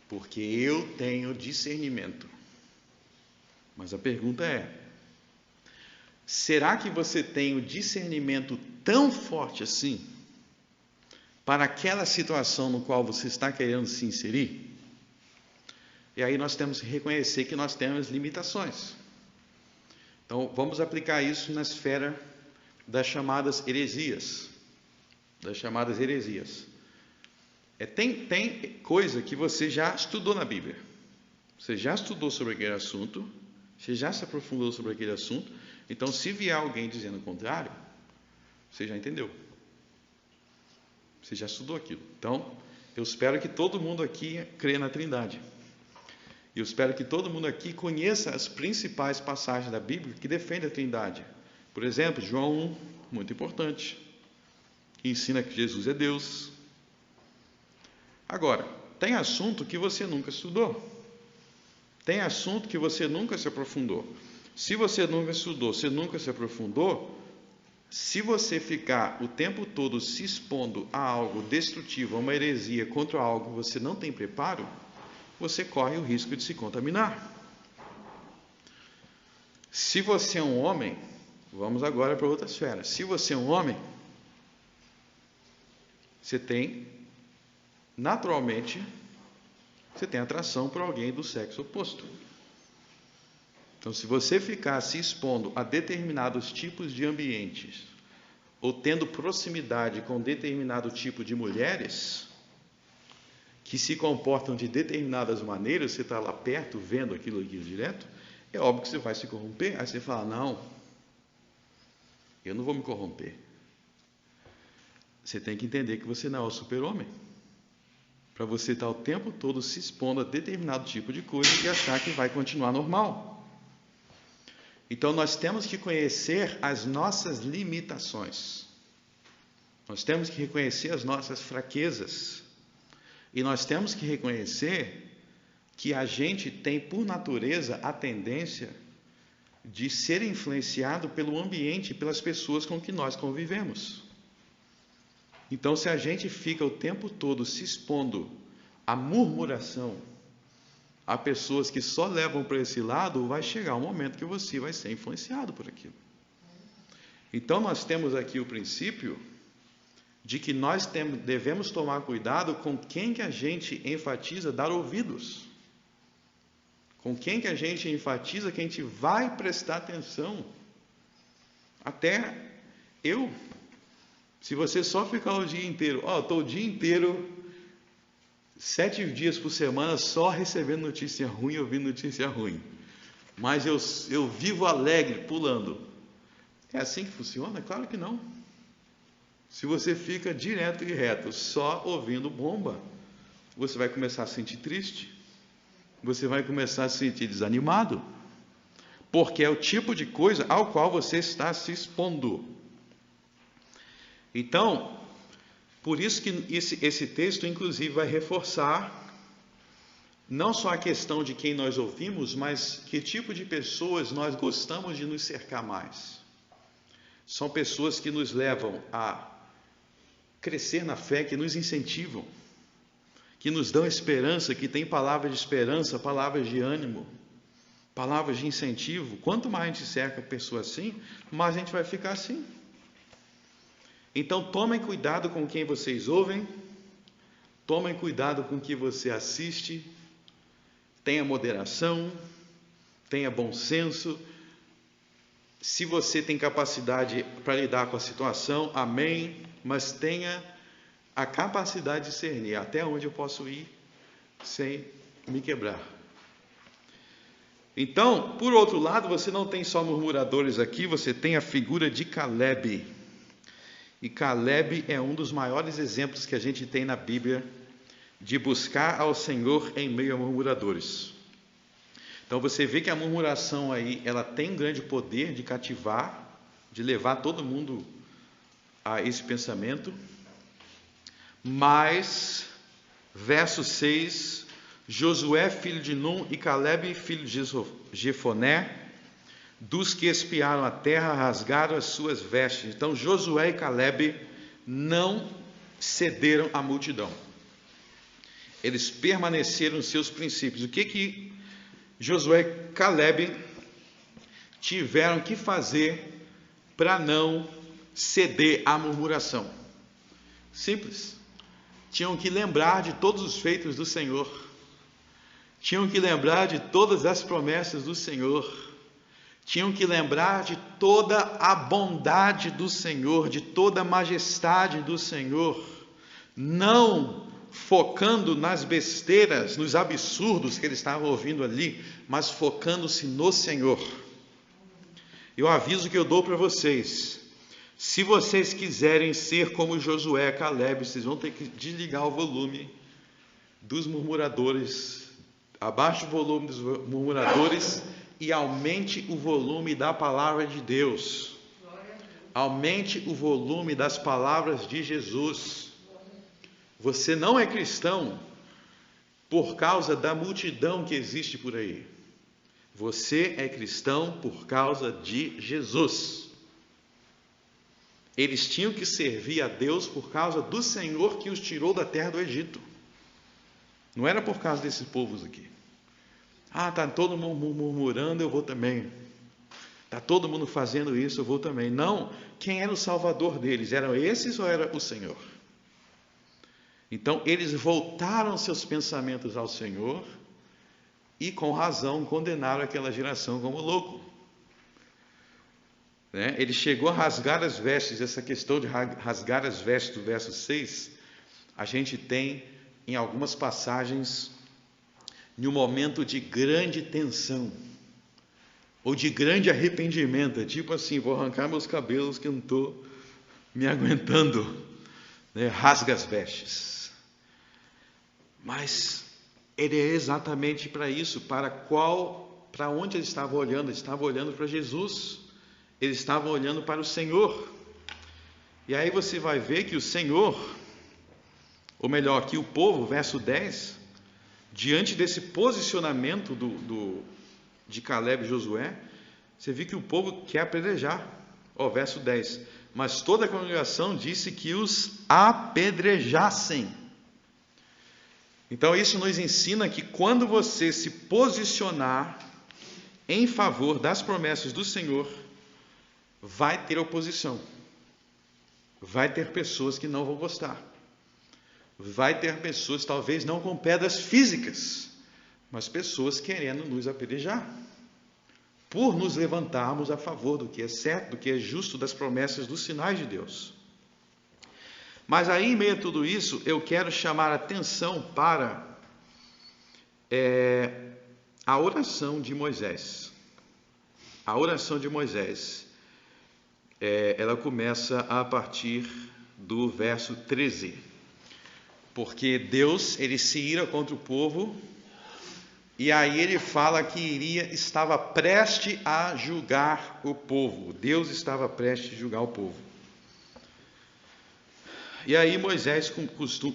Porque eu tenho discernimento. Mas a pergunta é: será que você tem o discernimento tão forte assim para aquela situação no qual você está querendo se inserir? E aí nós temos que reconhecer que nós temos limitações. Então vamos aplicar isso na esfera das chamadas heresias. Tem coisa que você já estudou na Bíblia. Você já estudou sobre aquele assunto, você já se aprofundou sobre aquele assunto. Então, se vier alguém dizendo o contrário, você já entendeu. Você já estudou aquilo. Então, eu espero que todo mundo aqui creia na Trindade. Eu espero que todo mundo aqui conheça as principais passagens da Bíblia que defendem a Trindade. Por exemplo, João 1, muito importante, que ensina que Jesus é Deus. Agora, tem assunto que você nunca estudou. Tem assunto que você nunca se aprofundou. Se você nunca estudou, você nunca se aprofundou, se você ficar o tempo todo se expondo a algo destrutivo, a uma heresia, contra algo que você não tem preparo, você corre o risco de se contaminar. Se você é um homem, vamos agora para outra esfera. Se você é um homem, naturalmente, você tem atração por alguém do sexo oposto. Então, se você ficar se expondo a determinados tipos de ambientes, ou tendo proximidade com determinado tipo de mulheres, que se comportam de determinadas maneiras, você está lá perto, vendo aquilo direto, é óbvio que você vai se corromper. Aí você fala, não, eu não vou me corromper. Você tem que entender que você não é o super-homem, para você estar o tempo todo se expondo a determinado tipo de coisa e achar que vai continuar normal. Então, nós temos que conhecer as nossas limitações. Nós temos que reconhecer as nossas fraquezas. E nós temos que reconhecer que a gente tem, por natureza, a tendência de ser influenciado pelo ambiente e pelas pessoas com que nós convivemos. Então, se a gente fica o tempo todo se expondo à murmuração, a pessoas que só levam para esse lado, vai chegar um momento que você vai ser influenciado por aquilo. Então, nós temos aqui o princípio de que nós devemos tomar cuidado com quem que a gente enfatiza dar ouvidos. Com quem que a gente enfatiza que a gente vai prestar atenção. Até se você só ficar o dia inteiro, estou o dia inteiro 7 dias por semana só recebendo notícia ruim, ouvindo notícia ruim. Mas eu vivo alegre, pulando. É assim que funciona? Claro que não. Se você fica direto e reto, só ouvindo bomba, você vai começar a se sentir triste. Você vai começar a se sentir desanimado. Porque é o tipo de coisa ao qual você está se expondo. Então, por isso que esse texto, inclusive, vai reforçar não só a questão de quem nós ouvimos, mas que tipo de pessoas nós gostamos de nos cercar mais. São pessoas que nos levam a crescer na fé, que nos incentivam, que nos dão esperança, que têm palavras de esperança, palavras de ânimo, palavras de incentivo. Quanto mais a gente cerca pessoas assim, mais a gente vai ficar assim. Então tomem cuidado com quem vocês ouvem, tomem cuidado com o que você assiste, tenha moderação, tenha bom senso. Se você tem capacidade para lidar com a situação, amém, mas tenha a capacidade de discernir até onde eu posso ir sem me quebrar. Então, por outro lado, você não tem só murmuradores aqui, você tem a figura de Caleb. E Caleb é um dos maiores exemplos que a gente tem na Bíblia de buscar ao Senhor em meio a murmuradores. Então você vê que a murmuração aí, ela tem um grande poder de cativar, de levar todo mundo a esse pensamento. Mas, verso 6, Josué, filho de Num, e Caleb, filho de Jefoné, dos que espiaram a terra, rasgaram as suas vestes. Então Josué e Caleb não cederam à multidão. Eles permaneceram nos seus princípios. O que Josué e Caleb tiveram que fazer para não ceder à murmuração? Simples. Tinham que lembrar de todos os feitos do Senhor. Tinham que lembrar de todas as promessas do Senhor. Tinham que lembrar de toda a bondade do Senhor, de toda a majestade do Senhor. Não focando nas besteiras, nos absurdos que eles estavam ouvindo ali, mas focando-se no Senhor. E o aviso que eu dou para vocês: se vocês quiserem ser como Josué e Caleb, vocês vão ter que desligar o volume dos murmuradores, abaixe o volume dos murmuradores e aumente o volume da palavra de Deus. Aumente o volume das palavras de Jesus. Você não é cristão por causa da multidão que existe por aí. Você é cristão por causa de Jesus. Eles tinham que servir a Deus por causa do Senhor que os tirou da terra do Egito. Não era por causa desses povos aqui. Está todo mundo murmurando, eu vou também. Está todo mundo fazendo isso, eu vou também. Não, quem era o salvador deles? Eram esses ou era o Senhor? Então, eles voltaram seus pensamentos ao Senhor e, com razão, condenaram aquela geração como louco. Ele chegou a rasgar as vestes. Essa questão de rasgar as vestes do verso 6, a gente tem em algumas passagens em um momento de grande tensão ou de grande arrependimento. É tipo assim: vou arrancar meus cabelos que eu não estou me aguentando. Rasga as vestes. Mas ele é exatamente para isso, para onde ele estava olhando? Ele estava olhando para Jesus. Eles estavam olhando para o Senhor. E aí você vai ver que o Senhor, ou melhor, que o povo, verso 10, diante desse posicionamento de Caleb e Josué, você vê que o povo quer apedrejar. Verso 10. Mas toda a congregação disse que os apedrejassem. Então isso nos ensina que quando você se posicionar em favor das promessas do Senhor, vai ter oposição. Vai ter pessoas que não vão gostar. Vai ter pessoas, talvez não com pedras físicas, mas pessoas querendo nos apedrejar, por nos levantarmos a favor do que é certo, do que é justo, das promessas, dos sinais de Deus. Mas aí, em meio a tudo isso, eu quero chamar a atenção para a oração de Moisés. A oração de Moisés, ela começa a partir do verso 13. Porque Deus, ele se ira contra o povo, e aí ele fala que estava prestes a julgar o povo. Deus estava prestes a julgar o povo. E aí Moisés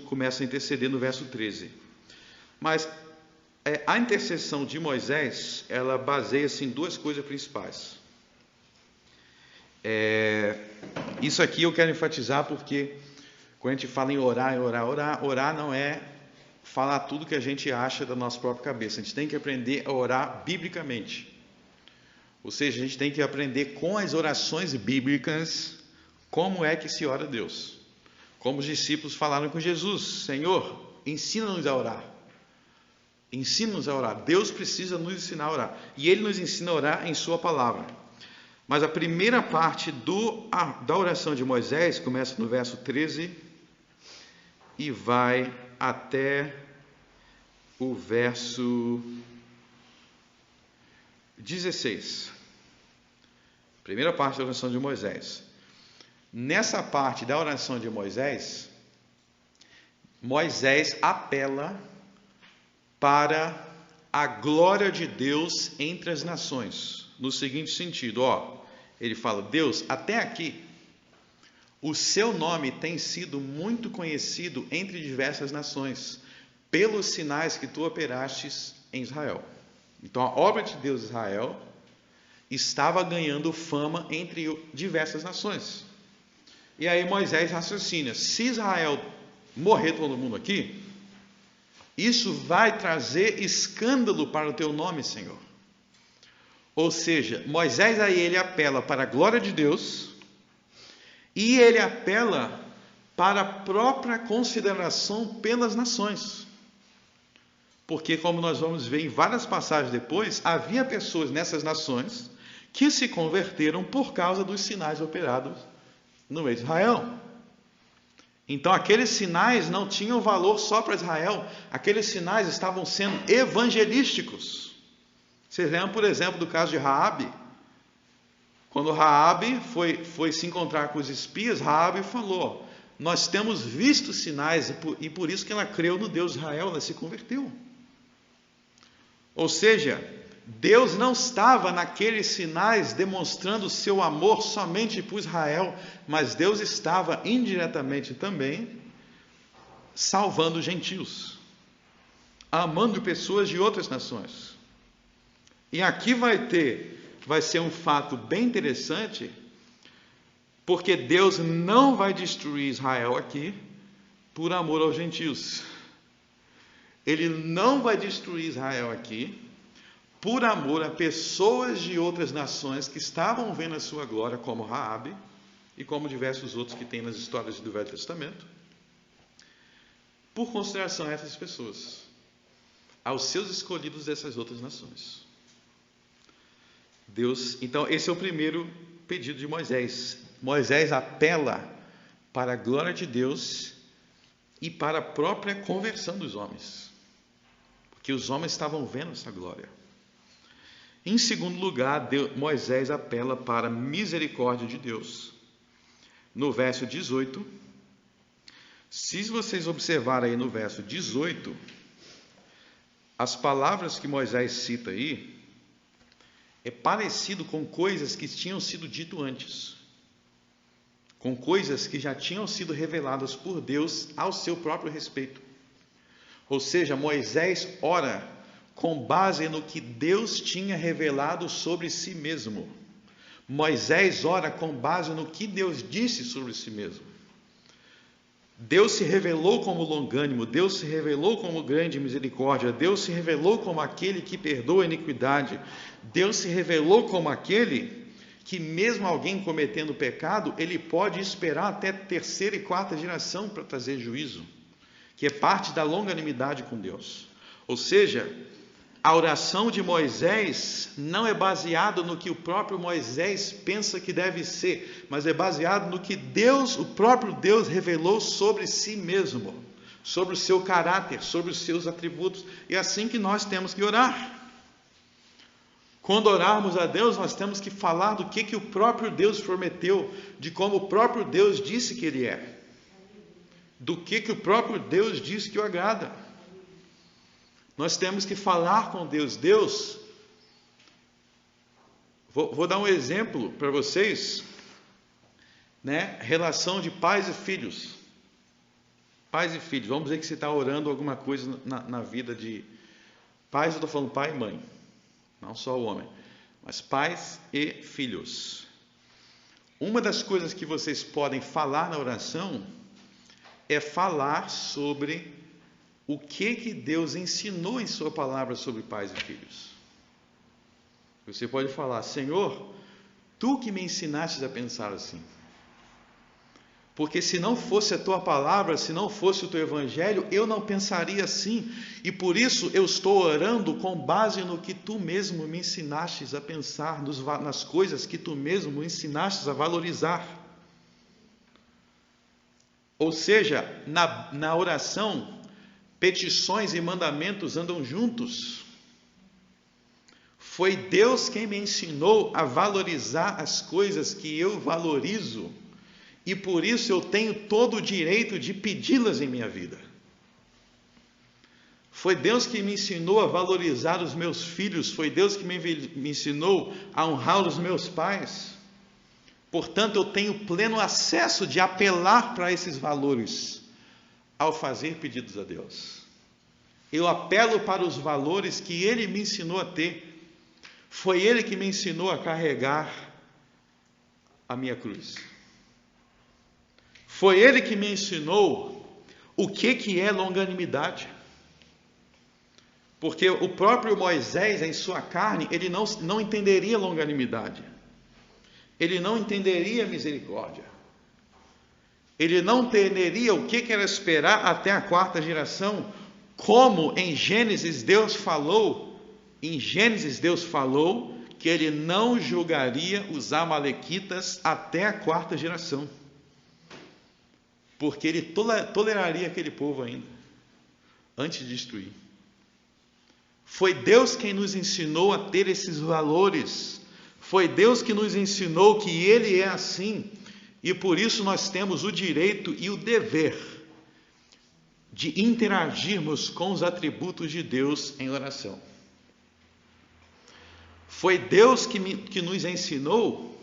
começa a interceder no verso 13. Mas a intercessão de Moisés, ela baseia-se em duas coisas principais. Isso aqui eu quero enfatizar porque quando a gente fala em orar não é falar tudo que a gente acha da nossa própria cabeça. A gente tem que aprender a orar biblicamente. Ou seja, a gente tem que aprender com as orações bíblicas como é que se ora a Deus. Como os discípulos falaram com Jesus: Senhor, ensina-nos a orar. Ensina-nos a orar. Deus precisa nos ensinar a orar. E Ele nos ensina a orar em Sua palavra. Mas a primeira parte da oração de Moisés começa no verso 13 e vai até o verso 16. Primeira parte da oração de Moisés. Nessa parte da oração de Moisés, Moisés apela para a glória de Deus entre as nações, no seguinte sentido, ele fala: Deus, até aqui, o seu nome tem sido muito conhecido entre diversas nações, pelos sinais que tu operastes em Israel. Então a obra de Deus em Israel estava ganhando fama entre diversas nações. E aí Moisés raciocina: se Israel morrer todo mundo aqui, isso vai trazer escândalo para o teu nome, Senhor. Ou seja, Moisés aí ele apela para a glória de Deus e ele apela para a própria consideração pelas nações. Porque, como nós vamos ver em várias passagens depois, havia pessoas nessas nações que se converteram por causa dos sinais operados no meio de Israel. Então aqueles sinais não tinham valor só para Israel, aqueles sinais estavam sendo evangelísticos. Vocês lembram, por exemplo, do caso de Raabe? Quando Raabe foi se encontrar com os espias, Raabe falou: nós temos visto sinais e por isso que ela creu no Deus de Israel, ela se converteu. Ou seja, Deus não estava naqueles sinais demonstrando o seu amor somente por Israel, mas Deus estava indiretamente também salvando os gentios, amando pessoas de outras nações. E aqui vai ser um fato bem interessante, porque Deus não vai destruir Israel aqui por amor aos gentios. Ele não vai destruir Israel aqui por amor a pessoas de outras nações que estavam vendo a sua glória, como Raabe e como diversos outros que tem nas histórias do Velho Testamento, por consideração a essas pessoas, aos seus escolhidos dessas outras nações. Então esse é o primeiro pedido de Moisés. Moisés apela para a glória de Deus e para a própria conversão dos homens, porque os homens estavam vendo essa glória. Em segundo lugar, Moisés apela para a misericórdia de Deus. No verso 18, se vocês observarem aí no verso 18, as palavras que Moisés cita aí é parecido com coisas que tinham sido dito antes, com coisas que já tinham sido reveladas por Deus ao seu próprio respeito. Ou seja, Moisés ora com base no que Deus tinha revelado sobre si mesmo. Moisés ora com base no que Deus disse sobre si mesmo. Deus se revelou como longânimo, Deus se revelou como grande misericórdia, Deus se revelou como aquele que perdoa a iniquidade, Deus se revelou como aquele que, mesmo alguém cometendo pecado, ele pode esperar até terceira e quarta geração para trazer juízo, que é parte da longanimidade com Deus. Ou seja, a oração de Moisés não é baseada no que o próprio Moisés pensa que deve ser, mas é baseado no que Deus, o próprio Deus, revelou sobre si mesmo, sobre o seu caráter, sobre os seus atributos. E é assim que nós temos que orar. Quando orarmos a Deus, nós temos que falar do que o próprio Deus prometeu, de como o próprio Deus disse que Ele é, do que o próprio Deus disse que o agrada. Nós temos que falar com Deus. Deus, vou dar um exemplo para vocês, né? Relação de pais e filhos. Pais e filhos. Vamos dizer que você está orando alguma coisa na vida de pais, eu estou falando pai e mãe, não só o homem, mas pais e filhos. Uma das coisas que vocês podem falar na oração é falar sobre o que Deus ensinou em sua palavra sobre pais e filhos. Você pode falar: Senhor, Tu que me ensinaste a pensar assim. Porque se não fosse a Tua palavra, se não fosse o Teu Evangelho, eu não pensaria assim. E por isso eu estou orando com base no que Tu mesmo me ensinastes a pensar, nas coisas que Tu mesmo me ensinastes a valorizar. Ou seja, na oração, petições e mandamentos andam juntos. Foi Deus quem me ensinou a valorizar as coisas que eu valorizo, e por isso eu tenho todo o direito de pedi-las em minha vida. Foi Deus que me ensinou a valorizar os meus filhos, foi Deus que me ensinou a honrar os meus pais. Portanto, eu tenho pleno acesso de apelar para esses valores ao fazer pedidos a Deus. Eu apelo para os valores que Ele me ensinou a ter. Foi Ele que me ensinou a carregar a minha cruz. Foi Ele que me ensinou o que é longanimidade. Porque o próprio Moisés, em sua carne, ele não entenderia longanimidade. Ele não entenderia misericórdia. Ele não entenderia o que era esperar até a quarta geração, como em Gênesis Deus falou que Ele não julgaria os amalequitas até a quarta geração, porque Ele toleraria aquele povo ainda, antes de destruir. Foi Deus quem nos ensinou a ter esses valores, foi Deus que nos ensinou que Ele é assim. E por isso nós temos o direito e o dever de interagirmos com os atributos de Deus em oração. Foi Deus que nos ensinou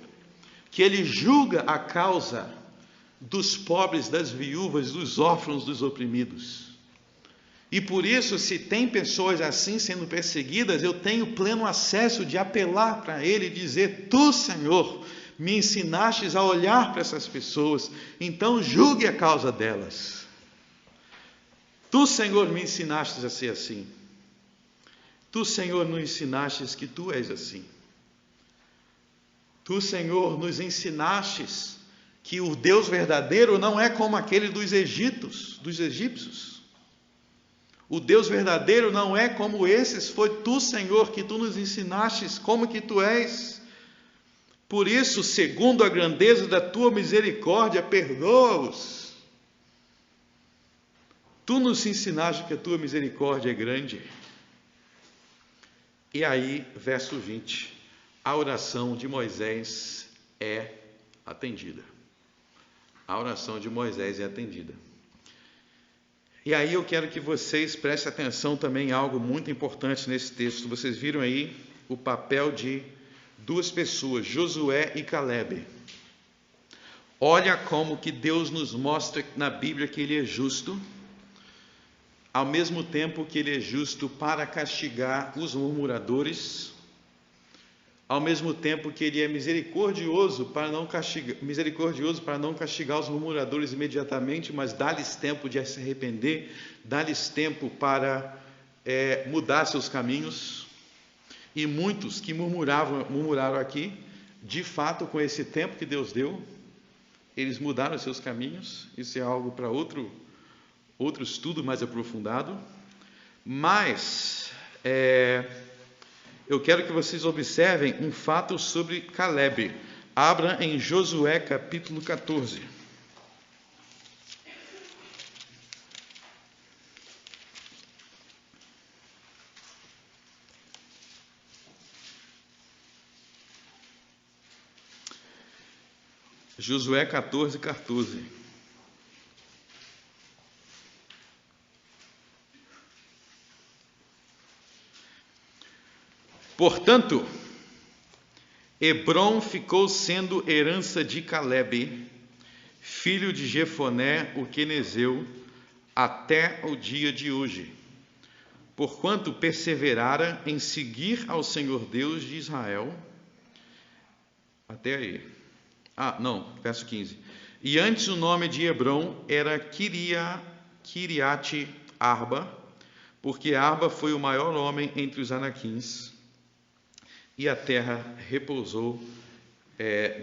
que Ele julga a causa dos pobres, das viúvas, dos órfãos, dos oprimidos. E por isso, se tem pessoas assim sendo perseguidas, eu tenho pleno acesso de apelar para Ele e dizer: Tu, Senhor, me ensinastes a olhar para essas pessoas, então julgue a causa delas. Tu, Senhor, me ensinastes a ser assim. Tu, Senhor, nos ensinastes que Tu és assim. Tu, Senhor, nos ensinastes que o Deus verdadeiro não é como aquele dos egípcios. O Deus verdadeiro não é como esses. Foi Tu, Senhor, que Tu nos ensinastes como que Tu és. Por isso, segundo a grandeza da Tua misericórdia, perdoa-os. Tu nos ensinaste que a Tua misericórdia é grande. E aí, verso 20, a oração de Moisés é atendida. A oração de Moisés é atendida. E aí eu quero que vocês prestem atenção também em algo muito importante nesse texto. Vocês viram aí o papel de duas pessoas, Josué e Calebe. Olha como que Deus nos mostra na Bíblia que Ele é justo, ao mesmo tempo que Ele é justo para castigar os murmuradores, ao mesmo tempo que Ele é misericordioso para não castigar os murmuradores imediatamente, mas dá-lhes tempo de se arrepender, dá-lhes tempo para mudar seus caminhos. E muitos que murmuraram aqui, de fato, com esse tempo que Deus deu, eles mudaram seus caminhos. Isso é algo para outro estudo mais aprofundado. Mas Eu quero que vocês observem um fato sobre Calebe. Abra em Josué capítulo 14. Josué 14, 14. Portanto, Hebrom ficou sendo herança de Calebe, filho de Jefoné, o quenezeu, até o dia de hoje, porquanto perseverara em seguir ao Senhor Deus de Israel. Até aí. Verso 15. E antes o nome de Hebrom era Kiriate Arba, porque Arba foi o maior homem entre os anaquins, e a terra repousou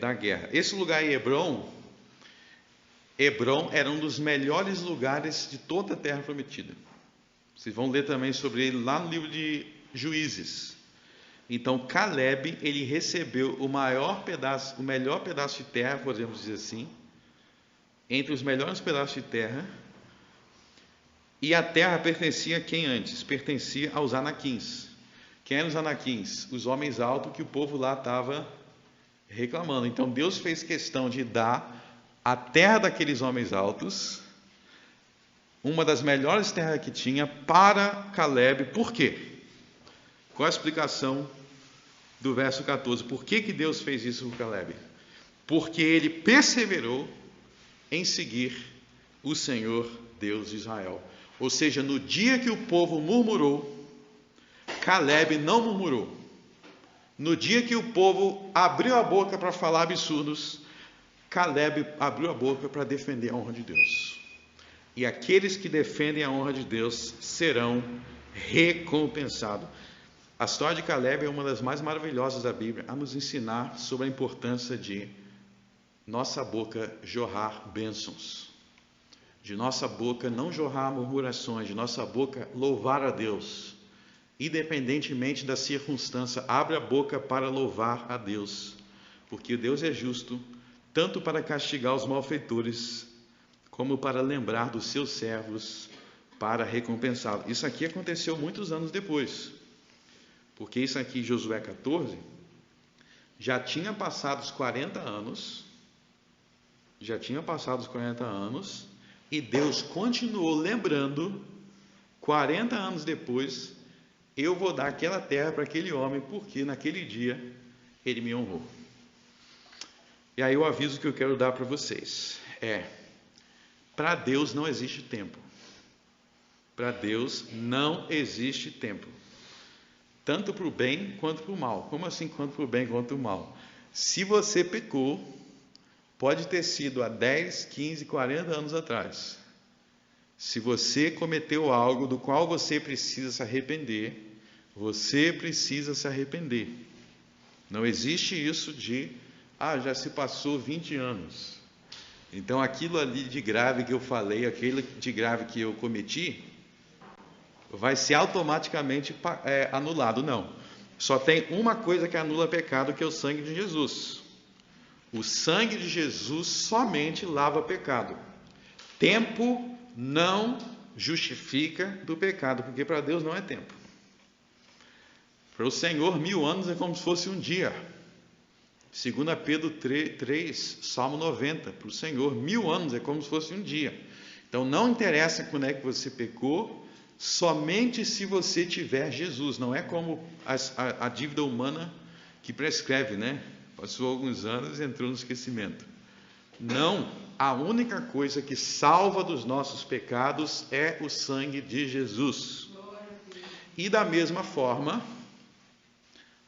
da guerra. Esse lugar em Hebrom era um dos melhores lugares de toda a terra prometida. Vocês vão ler também sobre ele lá no livro de Juízes. Então Calebe, ele recebeu o melhor pedaço de terra, podemos dizer assim, entre os melhores pedaços de terra. E a terra pertencia a quem antes? Pertencia aos anaquins. Quem eram os anaquins? Os homens altos que o povo lá estava reclamando. Então Deus fez questão de dar a terra daqueles homens altos, uma das melhores terras que tinha, para Calebe. Por quê? Qual a explicação do verso 14? Por que Deus fez isso com Calebe? Porque ele perseverou em seguir o Senhor Deus de Israel. Ou seja, no dia que o povo murmurou, Calebe não murmurou. No dia que o povo abriu a boca para falar absurdos, Calebe abriu a boca para defender a honra de Deus. E aqueles que defendem a honra de Deus serão recompensados. A história de Calebe é uma das mais maravilhosas da Bíblia, a nos ensinar sobre a importância de nossa boca jorrar bênçãos, de nossa boca não jorrar murmurações, de nossa boca louvar a Deus. Independentemente da circunstância, abre a boca para louvar a Deus, porque Deus é justo, tanto para castigar os malfeitores, como para lembrar dos seus servos, para recompensá-los. Isso aqui aconteceu muitos anos depois, porque isso aqui, Josué 14, já tinha passado os 40 anos, e Deus continuou lembrando, 40 anos depois, eu vou dar aquela terra para aquele homem, porque naquele dia ele me honrou. E aí o aviso que eu quero dar para vocês para Deus não existe tempo. Para Deus não existe tempo. Tanto para o bem quanto para o mal. Como assim quanto para o bem quanto para o mal? Se você pecou, pode ter sido há 10, 15, 40 anos atrás. Se você cometeu algo do qual você precisa se arrepender, você precisa se arrepender. Não existe isso de, já se passou 20 anos. Então aquilo ali de grave que eu falei, aquele de grave que eu cometi, vai ser automaticamente anulado. Não. Só tem uma coisa que anula pecado, que é o sangue de Jesus. O sangue de Jesus somente lava pecado. Tempo não justifica do pecado, porque para Deus não é tempo. Para o Senhor, 1000 anos é como se fosse um dia. 2 Pedro 3, Salmo 90. Para o Senhor, 1000 anos é como se fosse um dia. Então não interessa quando é que você pecou, somente se você tiver Jesus. Não é como a dívida humana que prescreve, né? Passou alguns anos e entrou no esquecimento. Não, a única coisa que salva dos nossos pecados é o sangue de Jesus. E da mesma forma,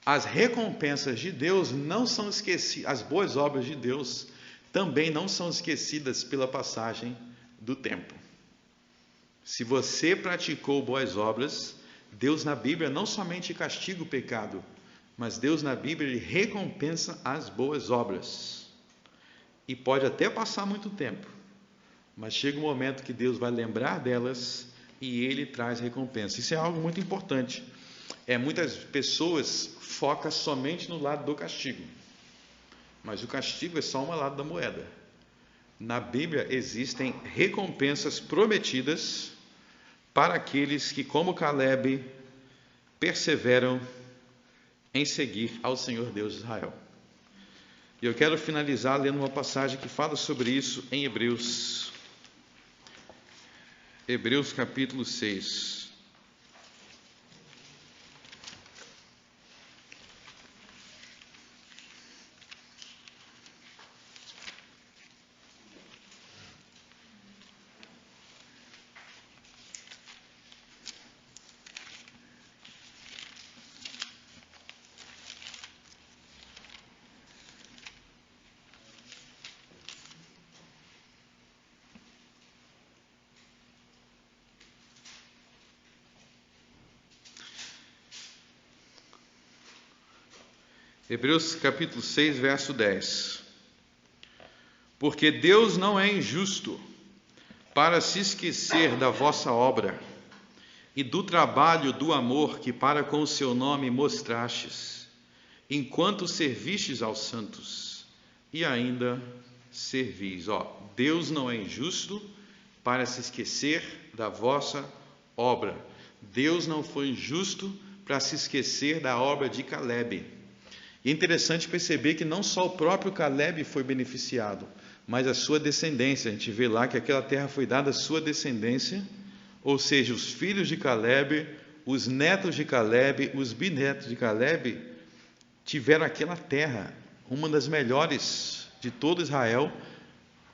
as recompensas de Deus não são esquecidas, as boas obras de Deus também não são esquecidas pela passagem do tempo. Se você praticou boas obras, Deus na Bíblia não somente castiga o pecado, mas Deus na Bíblia ele recompensa as boas obras. E pode até passar muito tempo, mas chega um momento que Deus vai lembrar delas e Ele traz recompensa. Isso é algo muito importante. Muitas pessoas focam somente no lado do castigo, mas o castigo é só um lado da moeda. Na Bíblia existem recompensas prometidas para aqueles que, como Caleb, perseveram em seguir ao Senhor Deus de Israel. E eu quero finalizar lendo uma passagem que fala sobre isso em Hebreus. Hebreus capítulo 6. Hebreus capítulo 6, verso 10. Porque Deus não é injusto para se esquecer da vossa obra e do trabalho do amor que para com o seu nome mostrastes, enquanto servistes aos santos e ainda servis. Deus não é injusto para se esquecer da vossa obra. Deus não foi injusto para se esquecer da obra de Caleb. E é interessante perceber que não só o próprio Caleb foi beneficiado, mas a sua descendência. A gente vê lá que aquela terra foi dada à sua descendência, ou seja, os filhos de Caleb, os netos de Caleb, os bisnetos de Caleb, tiveram aquela terra, uma das melhores de todo Israel,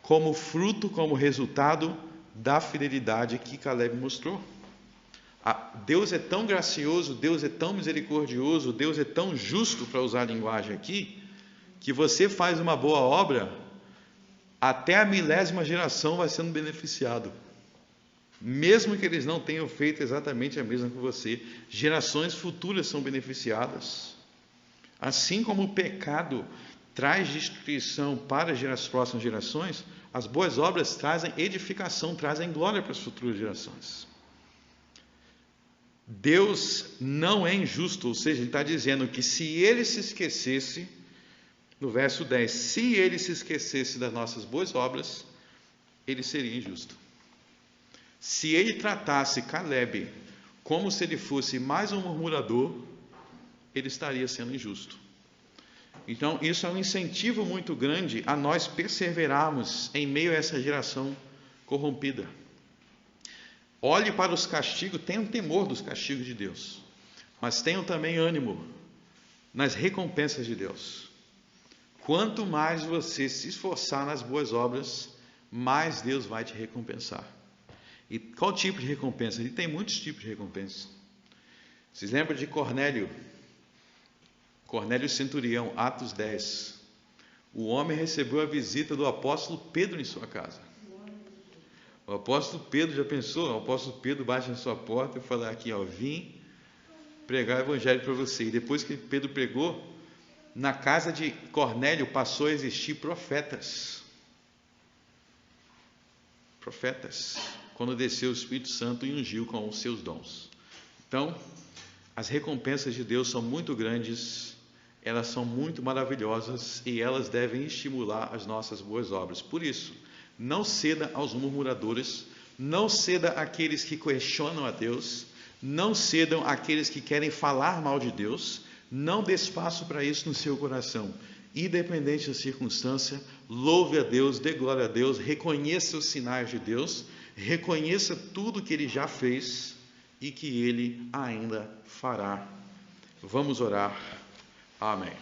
como fruto, como resultado da fidelidade que Caleb mostrou. Deus é tão gracioso, Deus é tão misericordioso, Deus é tão justo, para usar a linguagem aqui, que você faz uma boa obra, até a 1000ª geração vai sendo beneficiado. Mesmo que eles não tenham feito exatamente a mesma que você, gerações futuras são beneficiadas. Assim como o pecado traz destruição para as próximas gerações, as boas obras trazem edificação, trazem glória para as futuras gerações. Deus não é injusto, ou seja, ele está dizendo que se ele se esquecesse, no verso 10, se ele se esquecesse das nossas boas obras, ele seria injusto. Se ele tratasse Caleb como se ele fosse mais um murmurador, ele estaria sendo injusto. Então, isso é um incentivo muito grande a nós perseverarmos em meio a essa geração corrompida. Olhe para os castigos, tenham temor dos castigos de Deus, mas tenham também ânimo nas recompensas de Deus. Quanto mais você se esforçar nas boas obras, mais Deus vai te recompensar. E qual tipo de recompensa? Ele tem muitos tipos de recompensa. Vocês lembram de Cornélio? Cornélio centurião, Atos 10. O homem recebeu a visita do apóstolo Pedro em sua casa. O apóstolo Pedro, já pensou? O apóstolo Pedro bate na sua porta e fala aqui, vim pregar o evangelho para você. E depois que Pedro pregou, na casa de Cornélio passou a existir profetas. Profetas. Quando desceu o Espírito Santo e ungiu com os seus dons. Então, as recompensas de Deus são muito grandes, elas são muito maravilhosas e elas devem estimular as nossas boas obras. Por isso, não ceda aos murmuradores, não ceda àqueles que questionam a Deus, não cedam àqueles que querem falar mal de Deus, não dê espaço para isso no seu coração. Independente da circunstância, louve a Deus, dê glória a Deus, reconheça os sinais de Deus, reconheça tudo que Ele já fez e que Ele ainda fará. Vamos orar. Amém.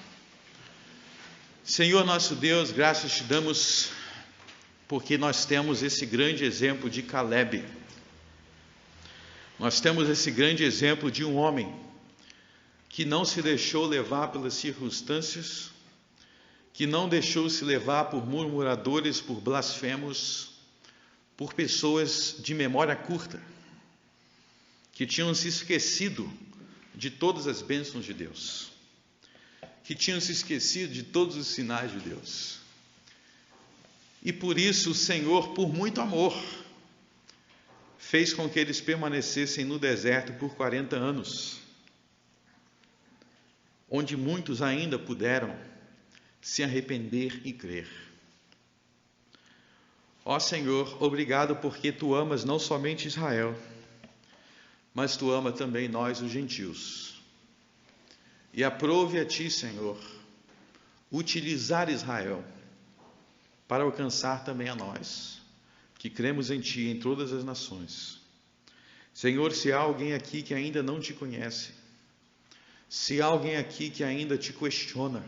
Senhor nosso Deus, graças te damos porque nós temos esse grande exemplo de Caleb. Nós temos esse grande exemplo de um homem que não se deixou levar pelas circunstâncias, que não deixou se levar por murmuradores, por blasfemos, por pessoas de memória curta, que tinham se esquecido de todas as bênçãos de Deus, que tinham se esquecido de todos os sinais de Deus. E por isso o Senhor, por muito amor, fez com que eles permanecessem no deserto por 40 anos. onde muitos ainda puderam se arrepender e crer. Ó Senhor, obrigado porque Tu amas não somente Israel, mas Tu amas também nós, os gentios. E aprove a Ti, Senhor, utilizar Israel para alcançar também a nós, que cremos em Ti em todas as nações. Senhor, se há alguém aqui que ainda não Te conhece, se há alguém aqui que ainda Te questiona,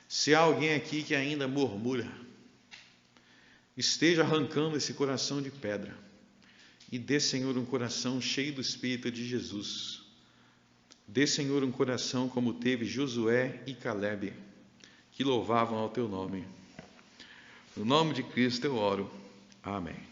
se há alguém aqui que ainda murmura, esteja arrancando esse coração de pedra e dê, Senhor, um coração cheio do Espírito de Jesus. Dê, Senhor, um coração como teve Josué e Calebe, que louvavam ao Teu nome. No nome de Cristo eu oro. Amém.